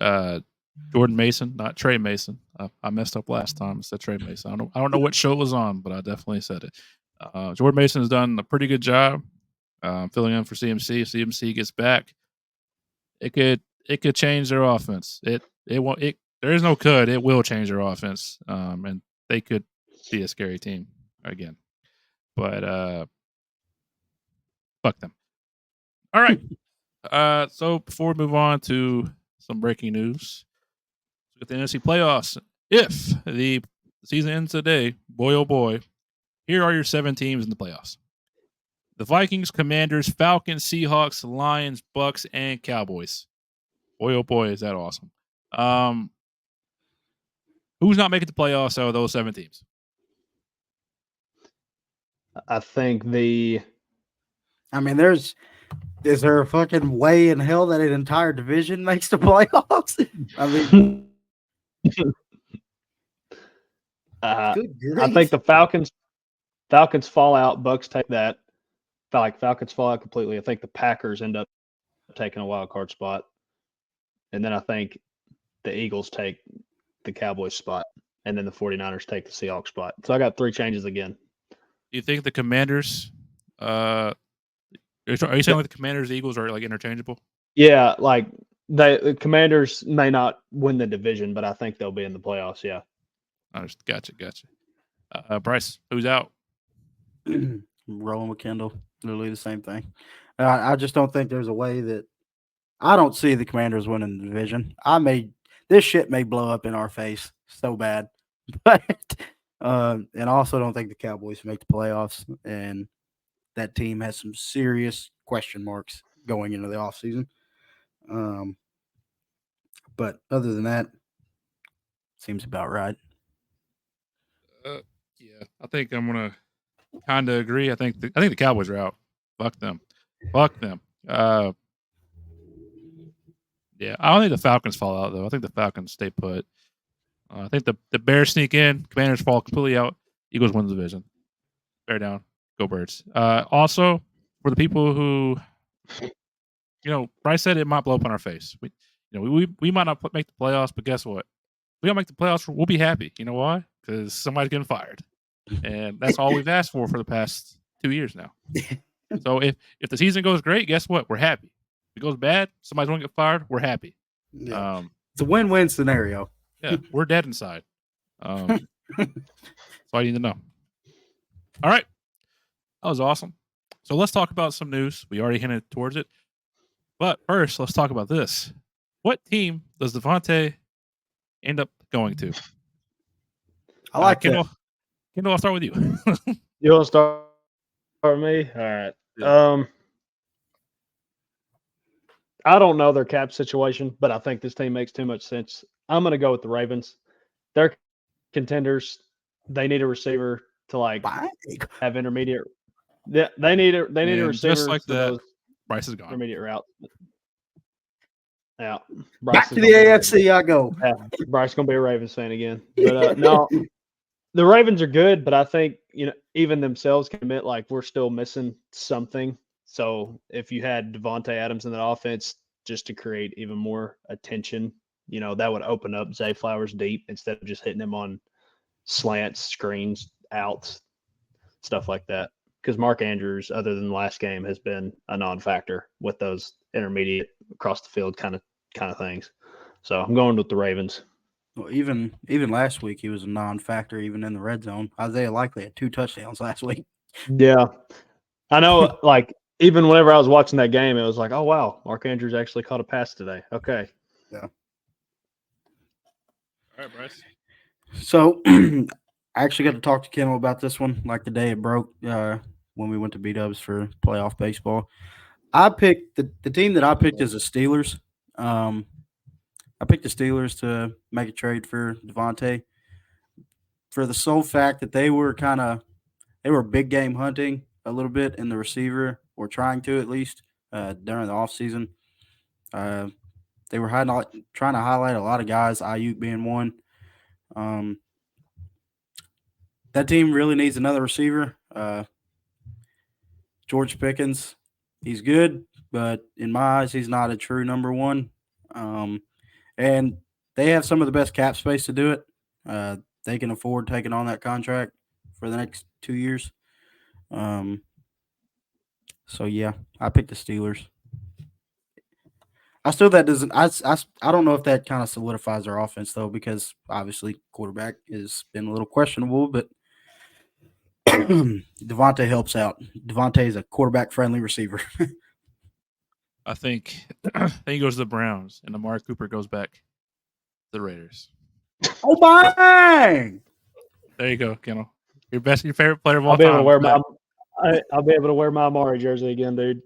Jordan Mason, not Trey Mason. I messed up last time. I said Trey Mason. I don't know what show it was on, but I definitely said it. Jordan Mason has done a pretty good job filling in for CMC. If CMC gets back, it could change their offense. It won't. There is no could. It will change their offense, and they could be a scary team again. But fuck them. All right. So before we move on to some breaking news, with the NFC playoffs, if the season ends today, boy oh boy, here are your 7 teams in the playoffs: the Vikings, Commanders, Falcons, Seahawks, Lions, Bucks, and Cowboys. Boy oh boy, is that awesome! Who's not making the playoffs out of those 7 teams? I think I mean, is there a fucking way in hell that an entire division makes the playoffs? I mean, good I think grief. the Falcons fall out. Bucks take that. Falcons fall out completely. I think the Packers end up taking a wild card spot, and then I think the Eagles take the Cowboys spot, and then the 49ers take the Seahawks spot. So I got 3 changes again. Do you think the Commanders? Are you saying like the Commanders, Eagles are like interchangeable? Yeah, like the Commanders may not win the division, but I think they'll be in the playoffs. Yeah. Gotcha. Bryce, who's out? Rolling with Kendall, literally the same thing. I just don't think there's a way that I don't see the Commanders winning the division. This shit may blow up in our face so bad, but and also don't think the Cowboys make the playoffs. And that team has some serious question marks going into the offseason. But other than that, seems about right. Yeah, I think I'm gonna kind of agree. I think the Cowboys are out. Fuck them. Yeah, I don't think the Falcons fall out though. I think the Falcons stay put. I think the Bears sneak in. Commanders fall completely out. Eagles win the division. Bear down. Go Birds. Also, for the people who, Bryce said it might blow up on our face. We might not make the playoffs, but guess what? We don't make the playoffs. We'll be happy. You know why? Because somebody's getting fired, and that's all we've asked for the past 2 years now. So if the season goes great, guess what? We're happy. If it goes bad, somebody's going to get fired. We're happy. Yeah. It's a win-win scenario. Yeah, we're dead inside. That's all you need to know. All right. That was awesome. So let's talk about some news. We already hinted towards it. But first, let's talk about this. What team does Devontae end up going to? I like Kendall. Kendall, I'll start with you. You want to start with me? All right. Yeah. I don't know their cap situation, but I think this team makes too much sense. I'm going to go with the Ravens. They're contenders. They need a receiver to have intermediate. Yeah, they need a receiver. Just like that, Bryce is gone. Intermediate route. Yeah. Back to the AFC I go. Yeah, Bryce is going to be a Ravens fan again. But no, the Ravens are good, but I think even themselves can admit we're still missing something. So if you had Devontae Adams in that offense just to create even more attention, that would open up Zay Flowers deep instead of just hitting him on slants, screens, outs, stuff like that. Because Mark Andrews, other than the last game, has been a non-factor with those intermediate across the field kind of things. So I'm going with the Ravens. Well, even last week, he was a non-factor, even in the red zone. Isaiah Likely had 2 touchdowns last week. Yeah. I know, even whenever I was watching that game, it was like, oh, wow, Mark Andrews actually caught a pass today. Okay. Yeah. All right, Bryce. So I actually got to talk to Kendall about this one, the day it broke when we went to B-Dubs for playoff baseball. I picked the team that I picked is the Steelers. I picked the Steelers to make a trade for Devontae. for the sole fact that they were big game hunting a little bit in the receiver, or trying to at least during the offseason. They were trying to highlight a lot of guys, Ayuk being one. That team really needs another receiver. George Pickens, he's good, but in my eyes, he's not a true number one. And they have some of the best cap space to do it. They can afford taking on that contract for the next 2 years. So yeah, I picked the Steelers. I still that doesn't. I don't know if that kind of solidifies their offense though, because obviously quarterback has been a little questionable, but Devontae helps out. Devontae is a quarterback friendly receiver. I think he goes to the Browns, and Amari Cooper goes back to the Raiders. Oh bang! There you go, Kendall. Your favorite player of all I'll be able time. to wear my I'll be able to wear my Amari jersey again, dude.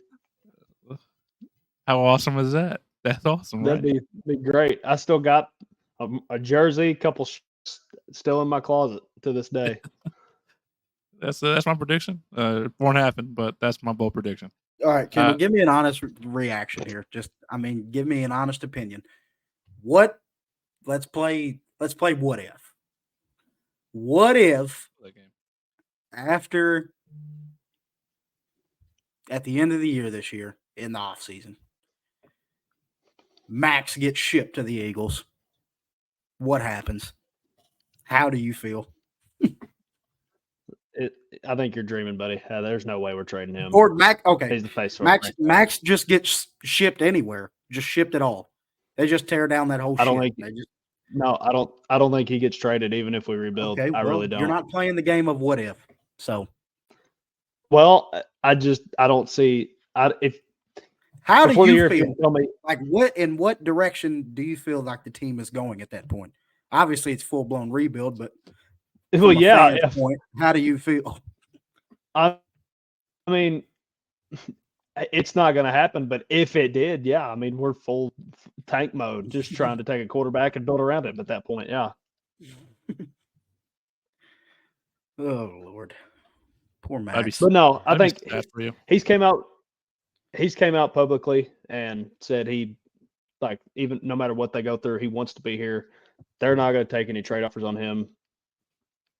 How awesome is that? That's awesome. That'd Right? be great. I still got a jersey, a couple still in my closet to this day. That's my prediction. It won't happen, but that's my bold prediction. All right, Kendall, give me an honest reaction here. Give me an honest opinion. Let's play what if. What if at the end of the year this year, in the offseason, Max gets shipped to the Eagles? What happens? How do you feel? I think you're dreaming, buddy. There's no way we're trading him. Or Max, okay. He's the face for Max just gets shipped anywhere. Just shipped at all. They just tear down that whole shit. No, I don't think he gets traded even if we rebuild. Okay, I really don't. You're not playing the game of what if. So, well, I don't see how do you feel? Tell me, like in what direction do you feel like the team is going at that point? Obviously, it's full blown rebuild, but well, yeah. Point, how do you feel? I mean, it's not going to happen, but if it did, yeah. I mean, we're full tank mode, just trying to take a quarterback and build around him at that point. Yeah. Oh Lord, poor Max. But no, I think for you. He's came out publicly and said he, like, even no matter what they go through, he wants to be here. They're not going to take any trade offers on him.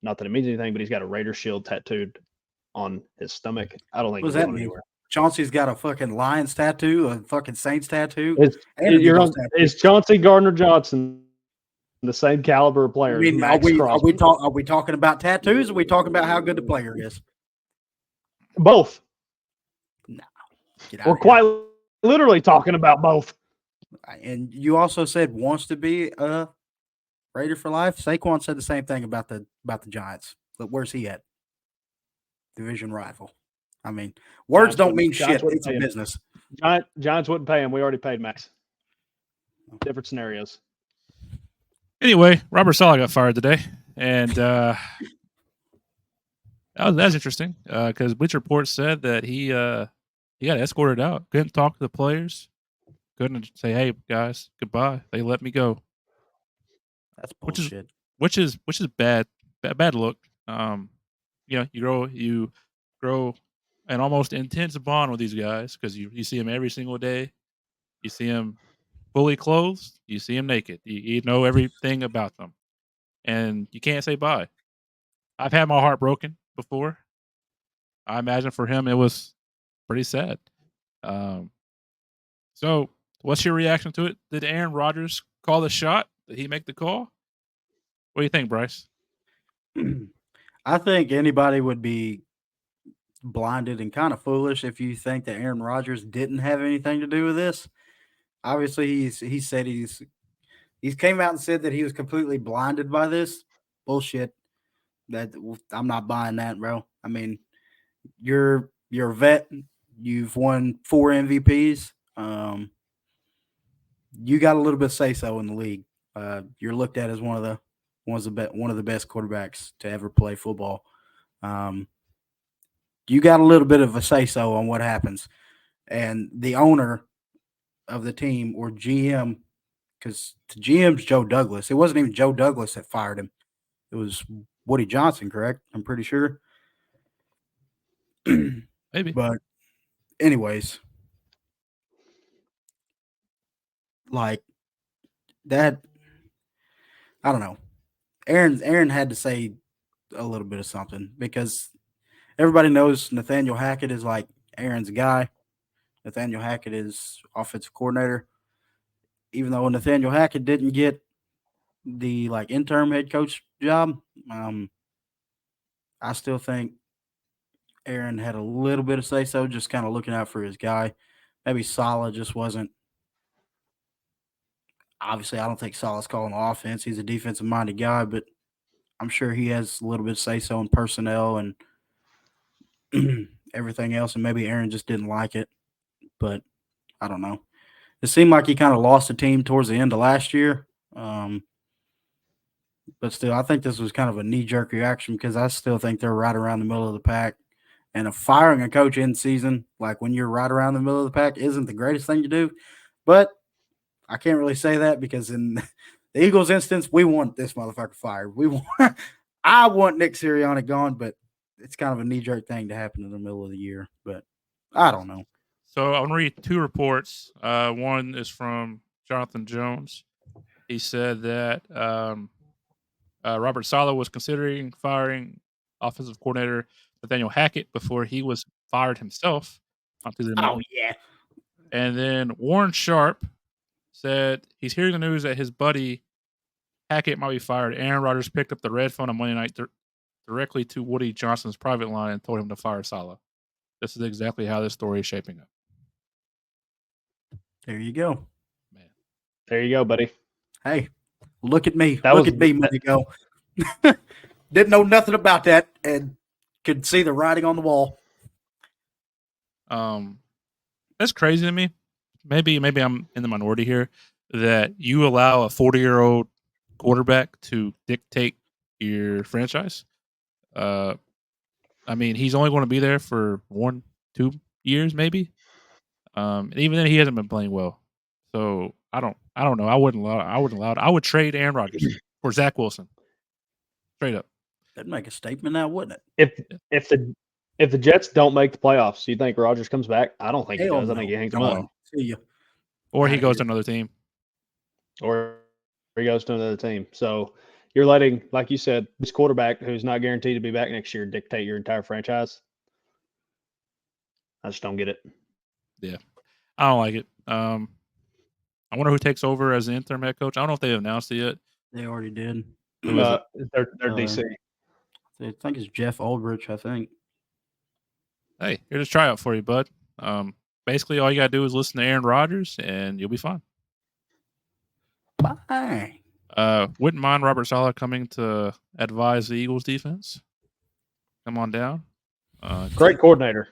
Not that it means anything, but he's got a Raider shield tattooed on his stomach. I don't think what does that mean? Chauncey's got a fucking Lions tattoo, a fucking Saints tattoo. It's Chauncey Gardner-Johnson, the same caliber of player. I mean, are we talking about tattoos? Or are we talking about how good the player is? Both. No, we're quite literally talking about both. And you also said wants to be a Raider for life. Saquon said the same thing about the Giants. But where's he at? Division rival. I mean, words don't mean shit. It's a business. Giants wouldn't pay him. We already paid Max. Different scenarios. Anyway, Robert Saleh got fired today, and that's interesting because Bleacher Report said that he got escorted out. Couldn't talk to the players. Couldn't say, "Hey guys, goodbye." They let me go. That's bullshit. Which is bad look. You grow an almost intense bond with these guys because you see them every single day. You see them fully clothed. You see them naked. You know everything about them, and you can't say bye. I've had my heart broken before. I imagine for him it was pretty sad. So, what's your reaction to it? Did Aaron Rodgers call the shot? Did he make the call? What do you think, Bryce? I think anybody would be blinded and kind of foolish if you think that Aaron Rodgers didn't have anything to do with this. Obviously, he said he's came out and said that he was completely blinded by this bullshit. That I'm not buying that, bro. I mean, you're a vet. You've won 4 MVPs. You got a little bit of say so in the league. You're looked at as one of the best quarterbacks to ever play football. You got a little bit of a say so on what happens, and the owner of the team, or GM, because the GM's Joe Douglas. It wasn't even Joe Douglas that fired him. It was Woody Johnson, correct? I'm pretty sure. Maybe. But anyways, like that, I don't know. Aaron had to say a little bit of something because everybody knows Nathaniel Hackett is like Aaron's guy. Nathaniel Hackett is offensive coordinator. Even though Nathaniel Hackett didn't get the like interim head coach job, I still think Aaron had a little bit of say so, just kind of looking out for his guy. Maybe Saleh just wasn't. Obviously, I don't think Saleh's calling the offense. He's a defensive minded guy, but I'm sure he has a little bit of say so in personnel and everything else. And maybe Aaron just didn't like it, but I don't know. It seemed like he kind of lost the team towards the end of last year. But still, I think this was kind of a knee jerk reaction because I still think they're right around the middle of the pack. And firing a coach in season, like when you're right around the middle of the pack, isn't the greatest thing to do. But I can't really say that because in the Eagles' instance, we want this motherfucker fired. I want Nick Sirianni gone, but it's kind of a knee jerk thing to happen in the middle of the year. But I don't know. So I want to read two reports. One is from Jonathan Jones. He said that Robert Saleh was considering firing offensive coordinator Nathaniel Hackett before he was fired himself on Tuesday night. Oh, yeah. And then Warren Sharp said he's hearing the news that his buddy Hackett might be fired. Aaron Rodgers picked up the red phone on Monday night directly to Woody Johnson's private line and told him to fire Saleh. This is exactly how this story is shaping up. There you go. Man. There you go, buddy. Hey, look at me. That Look was- at me, Money Go. Didn't know nothing about that and could see the writing on the wall. That's crazy to me. Maybe I'm in the minority here that you allow a 40-year-old quarterback to dictate your franchise. I mean, he's only going to be there for 1-2 years, maybe. And even then, he hasn't been playing well. So I don't know. I wouldn't allow it. I would trade Aaron Rodgers for Zach Wilson. Straight up. That'd make a statement now, wouldn't it? If the Jets don't make the playoffs, do you think Rodgers comes back? I don't think he Hell does. I no. think he hangs them Gone. up. See ya. Or he Outta goes here. to another team. Or he goes to another team. So you're letting, like you said, this quarterback who's not guaranteed to be back next year dictate your entire franchise. I just don't get it. Yeah. I don't like it. I wonder who takes over as the interim head coach. I don't know if they've announced it yet. They already did. Who is it? They're DC. I think it's Jeff Aldrich, I think. Hey, here's a tryout for you, bud. Basically, all you got to do is listen to Aaron Rodgers, and you'll be fine. Bye. Wouldn't mind Robert Saleh coming to advise the Eagles defense. Come on down. Great coordinator.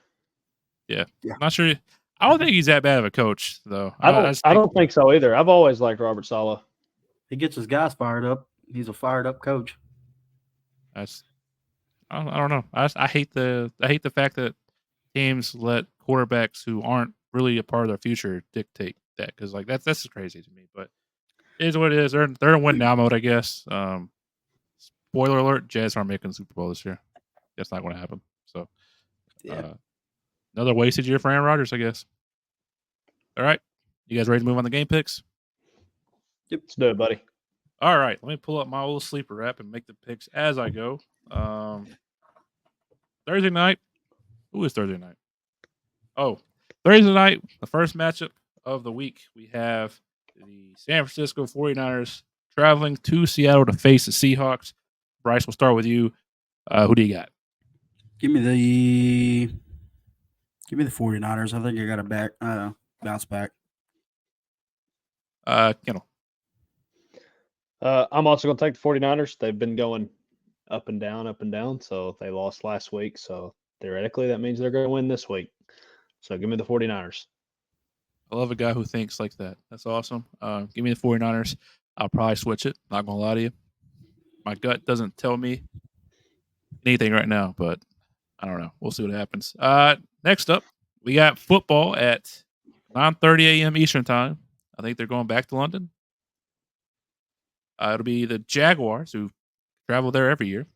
Yeah. Yeah. Not sure. I don't think he's that bad of a coach, though. I don't think so either. I've always liked Robert Saleh. He gets his guys fired up. He's a fired up coach. I don't know. I hate the fact that teams let quarterbacks who aren't really a part of their future dictate that, because like that's just crazy to me. But it is what it is. They're in win now mode, I guess. Spoiler alert: Jazz aren't making the Super Bowl this year. That's not going to happen. So, another wasted year for Aaron Rodgers, I guess. All right, you guys ready to move on the game picks? Yep, let's do it, buddy. All right, let me pull up my old sleeper app and make the picks as I go. Thursday night. Who is Thursday night? Oh, Thursday night, the first matchup of the week. We have the San Francisco 49ers traveling to Seattle to face the Seahawks. Bryce, we'll start with you. Who do you got? Give me the 49ers. I think I got a bounce back. Kendall. I'm also going to take the 49ers. They've been going up and down. So they lost last week. So theoretically, that means they're going to win this week. So give me the 49ers. I love a guy who thinks like that. That's awesome. Give me the 49ers. I'll probably switch it. Not going to lie to you. My gut doesn't tell me anything right now, but I don't know. We'll see what happens. Next up, we got football at 9:30 a.m. Eastern time. I think they're going back to London. It'll be the Jaguars, who travel there every year,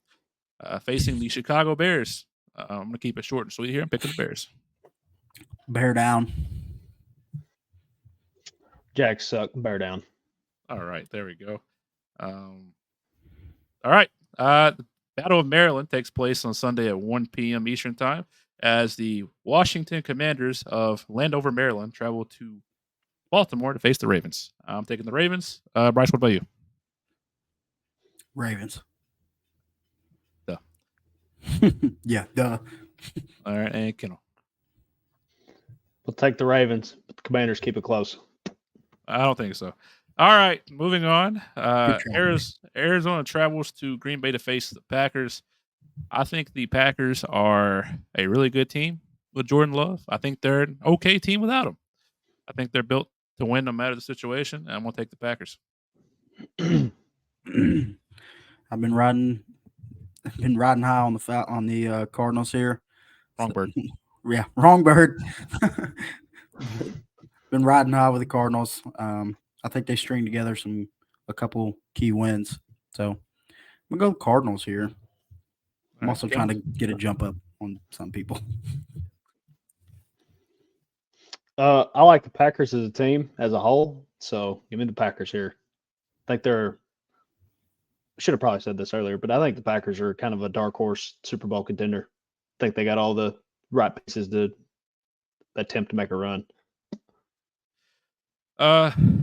facing the Chicago Bears. I'm going to keep it short and sweet here. I'm picking the Bears. Bear down. Jags suck. Bear down. All right, there we go. All right. The Battle of Maryland takes place on Sunday at 1 p.m. Eastern Time as the Washington Commanders of Landover, Maryland travel to Baltimore to face the Ravens. I'm taking the Ravens. Bryce, what about you? Ravens. Duh. Yeah, duh. All right, and Kendall. We'll take the Ravens, but the Commanders keep it close. I don't think so. All right, moving on. Good try. Arizona travels to Green Bay to face the Packers. I think the Packers are a really good team with Jordan Love. I think they're an okay team without him. I think they're built to win no matter the situation, and I'm going to take the Packers. I've been riding high on the Cardinals here. Wrong bird. Yeah, wrong bird. Been riding high with the Cardinals. I think they string together a couple key wins. So I'm gonna go with Cardinals here. I'm also trying to get a jump up on some people. I like the Packers as a team as a whole, so give me the Packers here. I think I should have probably said this earlier, but I think the Packers are kind of a dark horse Super Bowl contender. I think they got all the right pieces to attempt to make a run.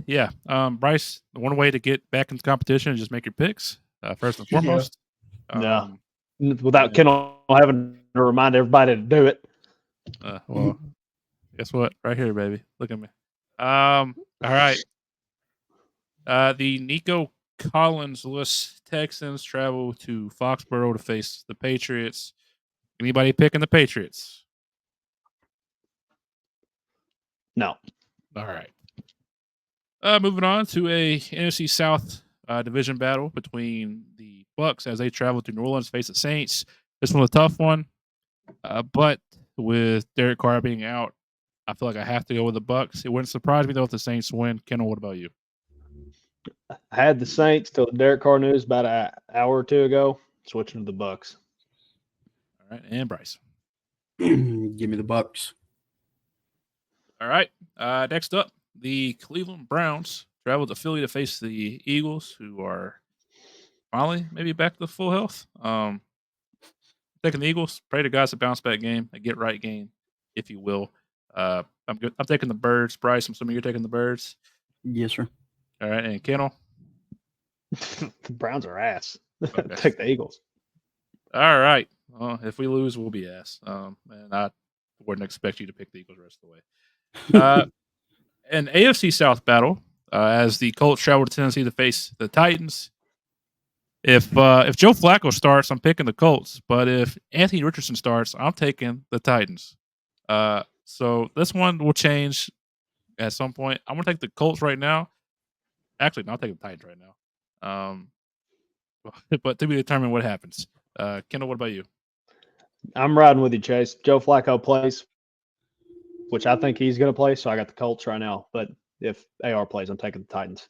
Yeah. Bryce, one way to get back into competition is just make your picks first and foremost. Without Kendall having to remind everybody to do it. Well, guess what? Right here, baby. Look at me. All right. The Nico Collins-less Texans travel to Foxborough to face the Patriots. Anybody picking the Patriots? No. All right. Moving on to a NFC South division battle between the Bucks as they travel to New Orleans to face the Saints. This one's a tough one, but with Derek Carr being out, I feel like I have to go with the Bucks. It wouldn't surprise me though if the Saints win. Kendall, what about you? I had the Saints till the Derek Carr news about an hour or two ago. Switching to the Bucks. All right, and Bryce. Give me the Bucks. All right. Next up, the Cleveland Browns travel to Philly to face the Eagles, who are finally maybe back to full health. Taking the Eagles. Pray to God it's a bounce back game, a get right game, if you will. I'm good. I'm taking the Birds. Bryce, I'm assuming you're taking the Birds. Yes, sir. All right, and Kendall. The Browns are ass. Okay. Take the Eagles. All right. Well, if we lose, we'll be ass. And I wouldn't expect you to pick the Eagles the rest of the way. An AFC South battle as the Colts travel to Tennessee to face the Titans. If Joe Flacco starts, I'm picking the Colts. But if Anthony Richardson starts, I'm taking the Titans. So this one will change at some point. I'm going to take the Colts right now. Actually, no, I'll take the Titans right now. But to be determined what happens. Kendall, what about you? I'm riding with you, Chase. Joe Flacco plays, which I think he's going to play, so I got the Colts right now. But if AR plays, I'm taking the Titans.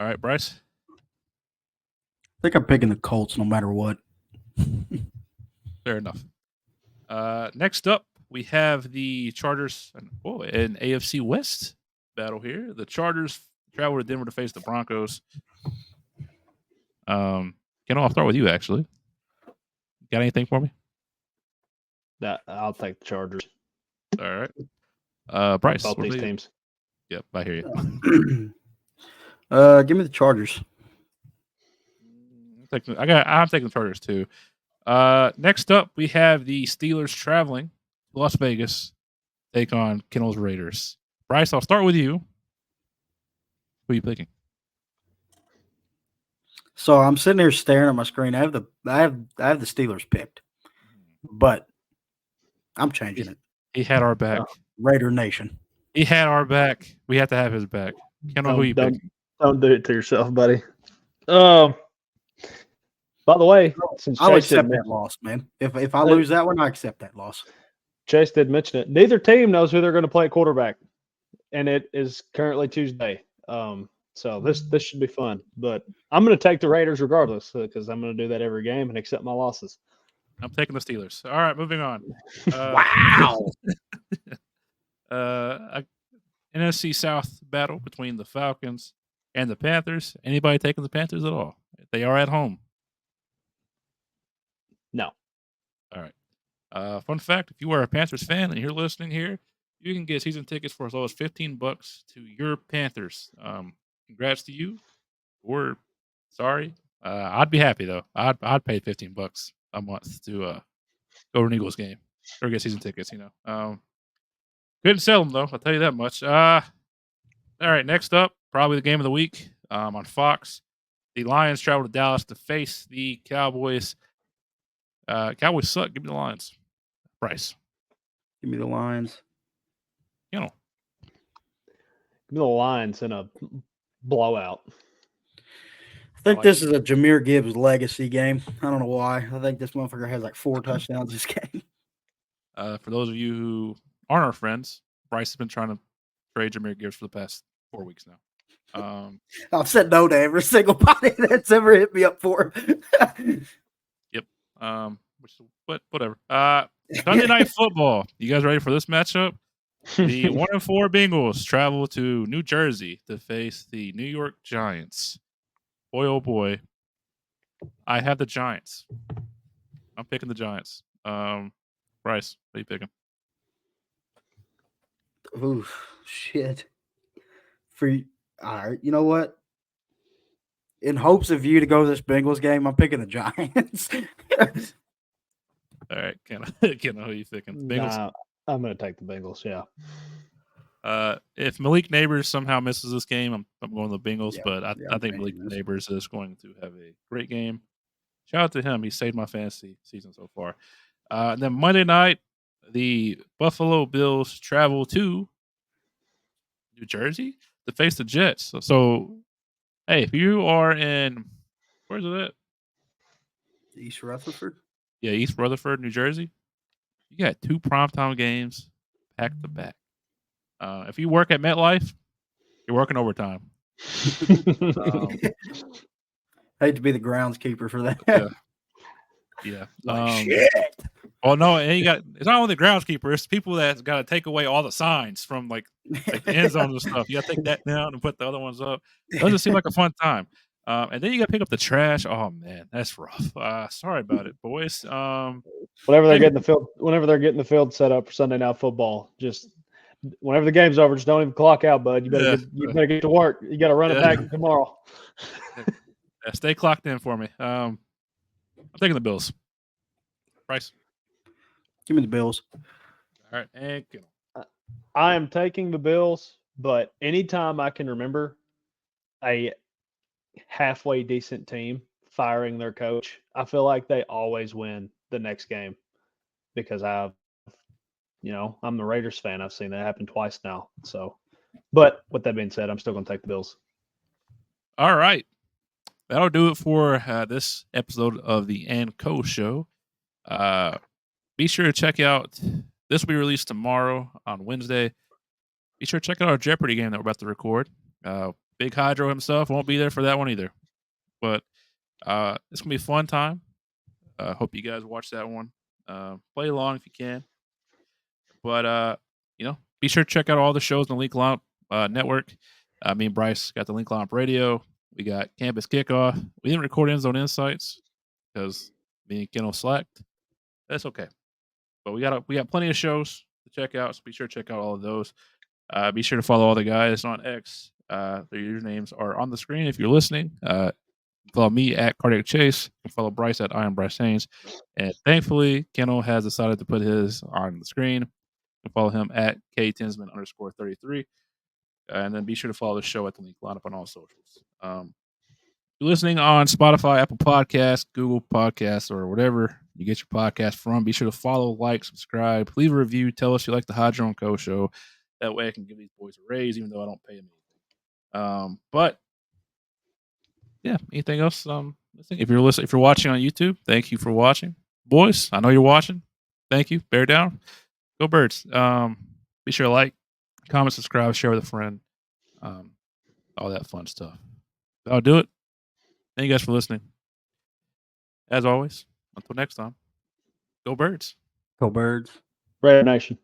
All right, Bryce? I think I'm picking the Colts no matter what. Fair enough. Next up, we have the Chargers and an AFC West battle here. The Chargers travel to Denver to face the Broncos. Kendall, I'll start with you, actually. Got anything for me? I'll take the Chargers. All right. Bryce. Both these teams. Yep, I hear you. Give me the Chargers. I'm taking the Chargers too. Next up, we have the Steelers traveling to Las Vegas to take on Kendall's Raiders. Bryce, I'll start with you. Who are you picking? So I'm sitting here staring at my screen. I have the Steelers picked, but I'm changing it. He had our back. Raider Nation. He had our back. We have to have his back. Kendall, who are you picking? Don't do it to yourself, buddy. By the way, since I'll Chase accept that loss, man. If I lose that one, I accept that loss. Chase did mention it. Neither team knows who they're going to play at quarterback, and it is currently Tuesday. So this should be fun. But I'm going to take the Raiders regardless because I'm going to do that every game and accept my losses. I'm taking the Steelers. All right, moving on. Wow. A NFC South battle between the Falcons and the Panthers. Anybody taking the Panthers at all? They are at home. No. All right. Fun fact: if you are a Panthers fan and you're listening here, you can get season tickets for as low as $15 to your Panthers. Congrats to you. Or sorry, I'd be happy though. I'd pay $15 a month to go to an Eagles game or get season tickets. Couldn't sell them though. I'll tell you that much. All right. Next up, probably the game of the week on Fox. The Lions travel to Dallas to face the Cowboys. Cowboys suck. Give me the Lions. Bryce. Give me the Lions. Give me the Lions in a blowout. I think this is a Jahmyr Gibbs legacy game. I don't know why. I think this motherfucker has like 4 touchdowns this game. For those of you who aren't our friends, Bryce has been trying to trade Jahmyr Gibbs for the past 4 weeks now. I've said no to every single body that's ever hit me up for him. Yep. But whatever. Sunday Night Football. You guys ready for this matchup? The 1-4 Bengals travel to New Jersey to face the New York Giants. Boy, oh boy. I have the Giants. I'm picking the Giants. Bryce, what are you picking? Ooh, shit. All right, you know what? In hopes of you to go to this Bengals game, I'm picking the Giants. All right, Ken, who are you picking? Bengals? Nah, I'm going to take the Bengals, yeah. If Malik Neighbors somehow misses this game, I'm going to the Bengals, but I think Malik this. Neighbors is going to have a great game. Shout out to him. He saved my fantasy season so far. And then Monday night, the Buffalo Bills travel to New Jersey to face the Jets. So hey, if you are in, where's it at? East Rutherford? Yeah, East Rutherford, New Jersey. You got 2 primetime games back to back. If you work at MetLife, you're working overtime. Hate to be the groundskeeper for that. Yeah. Shit. Oh no, and it's not only the groundskeeper, it's people that's got to take away all the signs from like the end zones and stuff. You got to take that down and put the other ones up. It doesn't seem like a fun time. And then you got to pick up the trash. Oh man, that's rough. Sorry about it, boys. Whenever they're getting the field set up for Sunday Night Football, just whenever the game's over, just don't even clock out, bud. You better get to work. You got to run it back tomorrow. Stay clocked in for me. I'm taking the Bills. Bryce. Give me the Bills. All right, and I am taking the Bills, but anytime I can remember a halfway decent team firing their coach, I feel like they always win the next game because I'm the Raiders fan. I've seen that happen twice now. So, but with that being said, I'm still going to take the Bills. All right. That'll do it for this episode of the & Co Show. Be sure to check out, this will be released tomorrow on Wednesday. Be sure to check out our Jeopardy game that we're about to record. Big Hydro himself won't be there for that one either. But it's going to be a fun time. Hope you guys watch that one. Play along if you can. But, be sure to check out all the shows on the Linc Lineup Network. Me and Bryce got the Linc Lineup Radio. We got Campus Kickoff. We didn't record End Zone Insights because me and Kendall slacked. That's okay. But we got plenty of shows to check out, so be sure to check out all of those. Be sure to follow all the guys on X. Their usernames are on the screen if you're listening. Follow me at Cardiac Chase. And follow Bryce at I am Bryce Haynes. And thankfully, Kendall has decided to put his on the screen. And follow him at @KTinsman_33. And then be sure to follow the show at the Linc Lineup on all socials. If you're listening on Spotify, Apple Podcasts, Google Podcasts, or whatever you get your podcast from, be sure to follow, like, subscribe, leave a review, tell us you like the Hydro & Co Show. That way I can give these boys a raise, even though I don't pay them anything. But yeah, anything else? If you're watching on YouTube, thank you for watching. Boys, I know you're watching. Thank you. Bear down. Go Birds. Be sure to like, comment, subscribe, share with a friend. all that fun stuff. I'll do it. Thank you guys for listening. As always, until next time, go Birds. Go Birds. Red Nation.